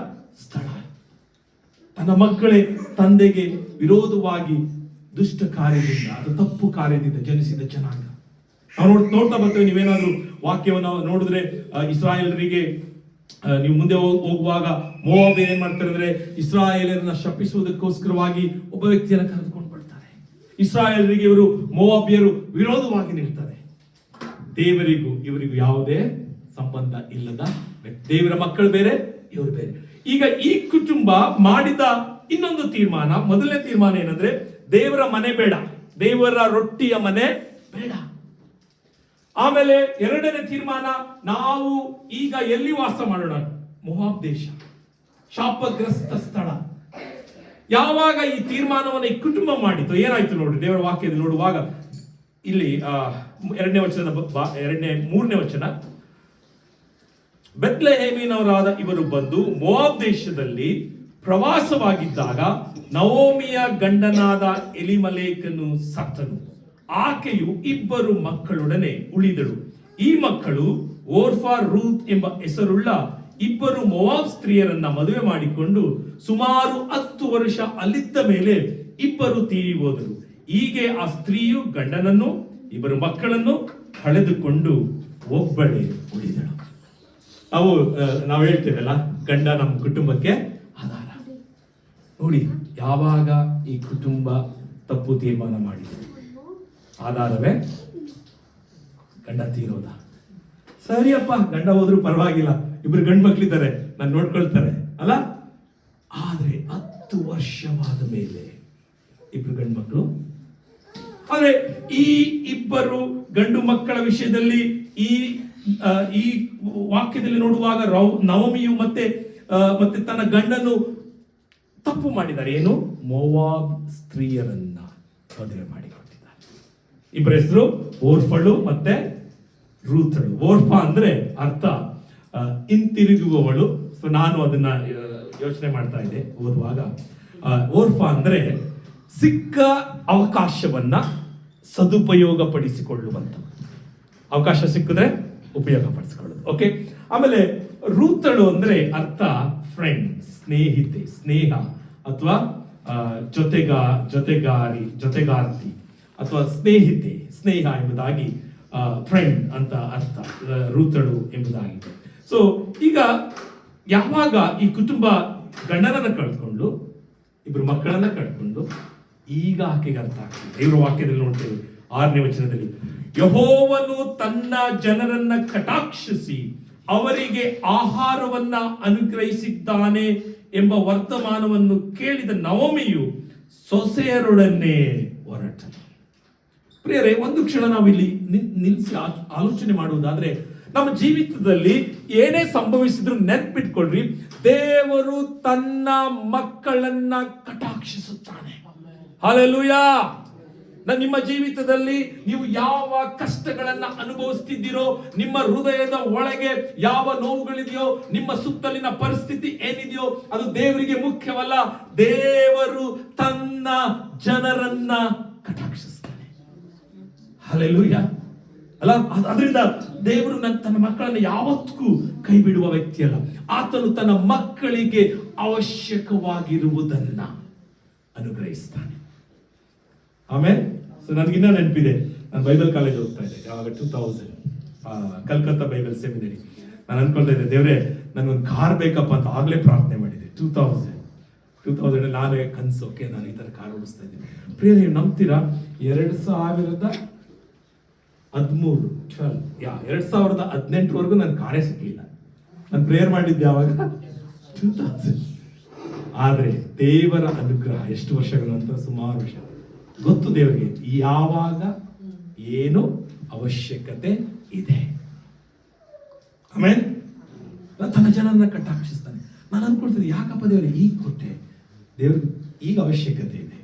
ಸ್ಥಳ. ತನ್ನ ಮಕ್ಕಳೇ ತಂದೆಗೆ ವಿರೋಧವಾಗಿ ದುಷ್ಟ ಕಾರ್ಯದಿಂದ, ಅದು ತಪ್ಪು ಕಾರ್ಯದಿಂದ ಜನಿಸಿದ ಜನಾಂಗ. ನಾವು ನೋಡ್ತಾ ಬರ್ತೇವೆ. ನೀವೇನಾದ್ರೂ ವಾಕ್ಯವನ್ನು ನೋಡಿದ್ರೆ ಇಸ್ರಾಯೇಲರಿಗೆ ನೀವು ಮುಂದೆ ಹೋಗುವಾಗ ಮೋವಾಬ್ ಏನ್ ಮಾಡ್ತಾರೆ ಅಂದ್ರೆ ಇಸ್ರಾಯೇಲರನ್ನ ಶಪಿಸುವುದಕ್ಕೋಸ್ಕರವಾಗಿ ಒಬ್ಬ ವ್ಯಕ್ತಿಯನ್ನು ಕರೆದುಕೊಂಡು ಬರ್ತಾರೆ. ಇಸ್ರಾಯೇಲರಿಗೆ ಇವರು ಮೋವಾಬ್ಯರು ವಿರೋಧವಾಗಿ ನಿಲ್ತಾರೆ. ದೇವರಿಗೂ ಇವರಿಗೂ ಯಾವುದೇ ಸಂಬಂಧ ಇಲ್ಲದ ದೇವರ ಮಕ್ಕಳು ಬೇರೆ, ಇವರು ಬೇರೆ. ಈಗ ಈ ಕುಟುಂಬ ಮಾಡಿದ ಇನ್ನೊಂದು ತೀರ್ಮಾನ, ಮೊದಲನೇ ತೀರ್ಮಾನ ಏನಂದ್ರೆ ದೇವರ ಮನೆ ಬೇಡ, ದೇವರ ರೊಟ್ಟಿಯ ಮನೆ ಬೇಡ. ಆಮೇಲೆ ಎರಡನೇ ತೀರ್ಮಾನ, ನಾವು ಈಗ ಎಲ್ಲಿ ವಾಸ ಮಾಡೋಣ? ಮೋವಾಬ್ ದೇಶ, ಶಾಪಗ್ರಸ್ತ ಸ್ಥಳ. ಯಾವಾಗ ಈ ತೀರ್ಮಾನವನ್ನು ಈ ಕುಟುಂಬ ಮಾಡಿತು, ಏನಾಯ್ತು ನೋಡ್ರಿ. ದೇವರ ವಾಕ್ಯದಲ್ಲಿ ನೋಡುವಾಗ ಇಲ್ಲಿ ಮೂರನೇ ವಚನ, ಬೆತ್ಲೆಹೇಮಿನವರಾದ ಇವರು ಬಂದು ಮೋವಾಬ್ ದೇಶದಲ್ಲಿ ಪ್ರವಾಸವಾಗಿದ್ದಾಗ ನವೋಮಿಯ ಗಂಡನಾದ ಎಲಿಮಲೇಕನು ಸತ್ತನು. ಆಕೆಯು 2 ಮಕ್ಕಳೊಡನೆ ಉಳಿದಳು. ಈ ಮಕ್ಕಳು ಓರ್ಫಾ, ರೂತ್ ಎಂಬ ಹೆಸರುಳ್ಳ 2 ಮೋವಾಬ್ ಸ್ತ್ರೀಯರನ್ನ ಮದುವೆ ಮಾಡಿಕೊಂಡು ಸುಮಾರು 10 ವರ್ಷ ಅಲ್ಲಿದ್ದ ಮೇಲೆ 2 ತೀರಿ ಹೋದರು. ಹೀಗೆ ಆ ಸ್ತ್ರೀಯು ಗಂಡನನ್ನು 2 ಮಕ್ಕಳನ್ನು ಕಳೆದುಕೊಂಡು ಒಬ್ಬಳೇ ಉಳಿದಳು. ನಾವು ಹೇಳ್ತೇವಲ್ಲ, ಗಂಡ ನಮ್ಮ ಕುಟುಂಬಕ್ಕೆ ಆಧಾರ. ನೋಡಿ, ಯಾವಾಗ ಈ ಕುಟುಂಬ ತಪ್ಪು ತೀರ್ಮಾನ ಮಾಡಿದೆ, ಆಧಾರವೇ ಗಂಡ ತೀರೋದ. ಸರಿಯಪ್ಪ, ಗಂಡ ಹೋದ್ರು ಪರವಾಗಿಲ್ಲ, 2 ಗಂಡು ಮಕ್ಕಳಿದ್ದಾರೆ, ನಾನು ನೋಡ್ಕೊಳ್ತಾರೆ ಅಲ್ಲ. ಆದ್ರೆ 10 ವರ್ಷವಾದ ಮೇಲೆ 2 ಗಂಡು ಮಕ್ಕಳು. ಆದ್ರೆ ಈ 2 ಗಂಡು ಮಕ್ಕಳ ವಿಷಯದಲ್ಲಿ ಈ ವಾಕ್ಯದಲ್ಲಿ ನೋಡುವಾಗ ನವಮಿಯು ಮತ್ತೆ ತನ್ನ ಗಂಡನು ತಪ್ಪು ಮಾಡಿದ್ದಾರೆ. ಏನು? ಮೋವಾಬ್ ಸ್ತ್ರೀಯರನ್ನ ಮದುವೆ ಮಾಡಿಕೊಟ್ಟಿದ್ದಾರೆ. 2 ಹೆಸರು ಓರ್ಫಳು ಮತ್ತೆ ರೂಥಳು. ಓರ್ಫಾ ಅಂದ್ರೆ ಅರ್ಥ ಹಿಂತಿರುಗುವವಳು. ಸೊ ನಾನು ಅದನ್ನ ಯೋಚನೆ ಮಾಡ್ತಾ ಇದ್ದೆ ಓದುವಾಗ. ಓರ್ಫಾ ಅಂದ್ರೆ ಸಿಕ್ಕ ಅವಕಾಶವನ್ನ ಸದುಪಯೋಗ ಪಡಿಸಿಕೊಳ್ಳುವಂತ. ಅವಕಾಶ ಸಿಕ್ಕಿದ್ರೆ ಉಪಯೋಗ ಪಡಿಸಿಕೊಳ್ಳೋದು. ಓಕೆ. ಆಮೇಲೆ ರೂಥಳು ಅಂದ್ರೆ ಅರ್ಥ ಫ್ರೆಂಡ್, ಸ್ನೇಹಿತೆ, ಸ್ನೇಹ ಅಥವಾ ಜೊತೆಗಾರ್ತಿ ಅಥವಾ ಸ್ನೇಹಿತೆ, ಸ್ನೇಹ ಎಂಬುದಾಗಿ, ಫ್ರೆಂಡ್ ಅಂತ ಅರ್ಥ ರೂಥಳು ಎಂಬುದಾಗಿದೆ. ಸೊ ಈಗ ಯಾವಾಗ ಈ ಕುಟುಂಬ ಗಂಡನನ್ನ ಕಳ್ಕೊಂಡು 2 ಮಕ್ಕಳನ್ನ ಕಳ್ಕೊಂಡು, ಈಗ ಆಕೆಗೆ ಅರ್ಥ ಆಗ್ತದೆ. ದೇವರ ವಾಕ್ಯದಲ್ಲಿ ನೋಡ್ತೇವೆ 6ನೇ ವಚನದಲ್ಲಿ, ಯೆಹೋವನು ತನ್ನ ಜನರನ್ನ ಕಟಾಕ್ಷಿಸಿ ಅವರಿಗೆ ಆಹಾರವನ್ನ ಅನುಗ್ರಹಿಸಿದ್ದಾನೆ ಎಂಬ ವರ್ತಮಾನವನ್ನು ಕೇಳಿದ ನವಮಿಯು ಸೊಸೆಯರೊಡನೆ ಹೊರಟನು. ಪ್ರಿಯರೇ, ಒಂದು ಕ್ಷಣ ನಾವಿಲ್ಲಿ ನಿಲ್ಲಿಸಿ ಆಲೋಚನೆ ಮಾಡುವುದಾದ್ರೆ, ನಮ್ಮ ಜೀವಿತದಲ್ಲಿ ಏನೇ ಸಂಭವಿಸಿದ್ರು ನೆನ್ಪಿಟ್ಕೊಳ್ರಿ, ದೇವರು ತನ್ನ ಮಕ್ಕಳನ್ನ ಕಟಾಕ್ಷಿಸುತ್ತಾನೆ. ಹಲ್ಲೆಲೂಯಾ. ನಿಮ್ಮ ಜೀವಿತದಲ್ಲಿ ನೀವು ಯಾವ ಕಷ್ಟಗಳನ್ನ ಅನುಭವಿಸ್ತಿದ್ದೀರೋ, ನಿಮ್ಮ ಹೃದಯದ ಒಳಗೆ ಯಾವ ನೋವುಗಳಿದೆಯೋ, ನಿಮ್ಮ ಸುತ್ತಲಿನ ಪರಿಸ್ಥಿತಿ ಏನಿದೆಯೋ, ಅದು ದೇವರಿಗೆ ಮುಖ್ಯವಲ್ಲ. ದೇವರು ತನ್ನ ಜನರನ್ನ ಕಟಾಕ್ಷಿಸ್ತಾನೆ. ಹಲ್ಲೆಲೂಯಾ. ಅಲ್ಲ, ಅದರಿಂದ ದೇವರು ತನ್ನ ಮಕ್ಕಳನ್ನು ಯಾವತ್ತೂ ಕೈ ಬಿಡುವ ವ್ಯಕ್ತಿಯಲ್ಲ. ಆತನು ತನ್ನ ಮಕ್ಕಳಿಗೆ ಅವಶ್ಯಕವಾಗಿರುವುದನ್ನ ಅನುಗ್ರಹಿಸ್ತಾನೆ. ಆಮೇಲೆ ನನಗಿನ್ನ ನೆನಪಿದೆ, ನಾನು ಬೈಬಲ್ ಕಾಲೇಜ್ ಓದ್ತಾ ಇದ್ದೆ ಯಾವಾಗ 2000 ಕಲ್ಕತ್ತಾ ಬೈಬಲ್ ಸೆಮಿನರಿ. ನಾನು ಅನ್ಕೊಳ್ತಾ ಇದ್ದೆ, ದೇವ್ರೆ ನನಗೊಂದು ಕಾರ್ ಬೇಕಪ್ಪ ಅಂತ ಆಗ್ಲೇ ಪ್ರಾರ್ಥನೆ ಮಾಡಿದ್ದೆ. 2000 ನಾನೇ ಕನ್ಸು, ಓಕೆ ನಾನು ಈ ತರ ಕಾರ್ ಓಡಿಸ್ತಾ ಇದ್ದೀನಿ. ಪ್ರಿಯ, ನೀವು ನಂಬ್ತೀರಾ, 2018ವರೆಗೂ ನನ್ನ ಕಾರೇ ಸಿಕ್ಲಿಲ್ಲ. ನಾನು ಪ್ರೇಯರ್ ಮಾಡಿದ್ದೆ ಯಾವಾಗ 2000. ಆದ್ರೆ ದೇವರ ಅನುಗ್ರಹ ಎಷ್ಟು ವರ್ಷಗಳು ಅಂತ, ಸುಮಾರು ವರ್ಷ ಗೊತ್ತು ದೇವರಿಗೆ ಯಾವಾಗ ಏನು ಅವಶ್ಯಕತೆ ಇದೆ. ಆಮೇಲೆ ತನ್ನ ಜನರನ್ನ ಕಟಾಕ್ಷಿಸ್ತಾನೆ. ನಾನು ಅನ್ಕೊಳ್ತೀನಿ, ಯಾಕಪ್ಪ ದೇವರಿಗೆ ಈಗ ಕೊಟ್ಟೆ? ದೇವ್ರಿಗೆ ಈಗ ಅವಶ್ಯಕತೆ ಇದೆ.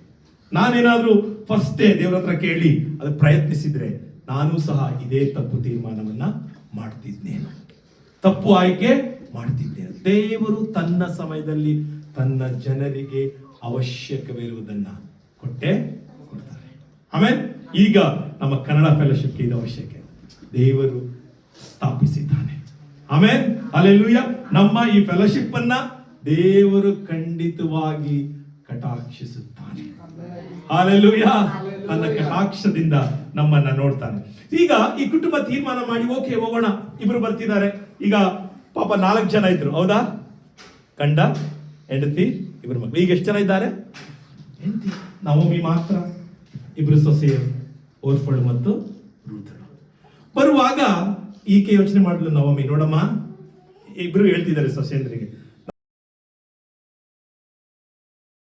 ನಾನೇನಾದ್ರೂ ಫಸ್ಟೇ ದೇವರ ಹತ್ರ ಕೇಳಿ ಅದು ಪ್ರಯತ್ನಿಸಿದ್ರೆ ನಾನು ಸಹ ಇದೇ ತಪ್ಪು ತೀರ್ಮಾನವನ್ನ ಮಾಡ್ತಿದ್ದೇನೆ, ತಪ್ಪು ಆಯ್ಕೆ ಮಾಡ್ತಿದ್ದೇನೆ. ದೇವರು ತನ್ನ ಸಮಯದಲ್ಲಿ ತನ್ನ ಜನರಿಗೆ ಅವಶ್ಯಕವಿರುವುದನ್ನ ಕೊಟ್ಟೆ ಕೊಡ್ತಾರೆ. ಆಮೇಲೆ ಈಗ ನಮ್ಮ ಕನ್ನಡ ಫೆಲೋಶಿಪ್ಗೆ ಇದು ಅವಶ್ಯಕ, ದೇವರು ಸ್ಥಾಪಿಸಿದ್ದಾನೆ. ಆಮೇಲೆ ಹಲ್ಲೆಲೂಯಾ. ನಮ್ಮ ಈ ಫೆಲೋಶಿಪ್ ಅನ್ನ ದೇವರು ಖಂಡಿತವಾಗಿ ಕಟಾಕ್ಷಿಸುತ್ತಾನೆ. ಹಲ್ಲೆಲೂಯಾ. ತನ್ನ ಕಟಾಕ್ಷದಿಂದ ನಮ್ಮನ್ನ ನೋಡ್ತಾನೆ. ಈಗ ಈ ಕುಟುಂಬ ತೀರ್ಮಾನ ಮಾಡಿ ಓಕೆ ಹೋಗೋಣ, ಇಬ್ರು ಬರ್ತಿದ್ದಾರೆ. ಈಗ ಪಾಪ 4 ಜನ ಇದ್ರು, ಹೌದಾ? ಗಂಡ, ಹೆಂಡತಿ, ಇಬ್ರು ಮಕ್ಕಳು. ಈಗ ಎಷ್ಟು ಜನ ಇದ್ದಾರೆ? ಹೆಂಡತಿ ನವಮಿ ಮಾತ್ರ, ಇಬ್ರು ಸೊಸೆಯರು ಓರ್ಫಳು ಮತ್ತು ರೂಥಳು. ಬರುವಾಗ ಈಕೆ ಯೋಚನೆ ಮಾಡಿದ್ಲು ನವಮಿ, ನೋಡಮ್ಮ ಇಬ್ರು ಹೇಳ್ತಿದ್ದಾರೆ ಸೊಸೆಯಂದ್ರಿಗೆ,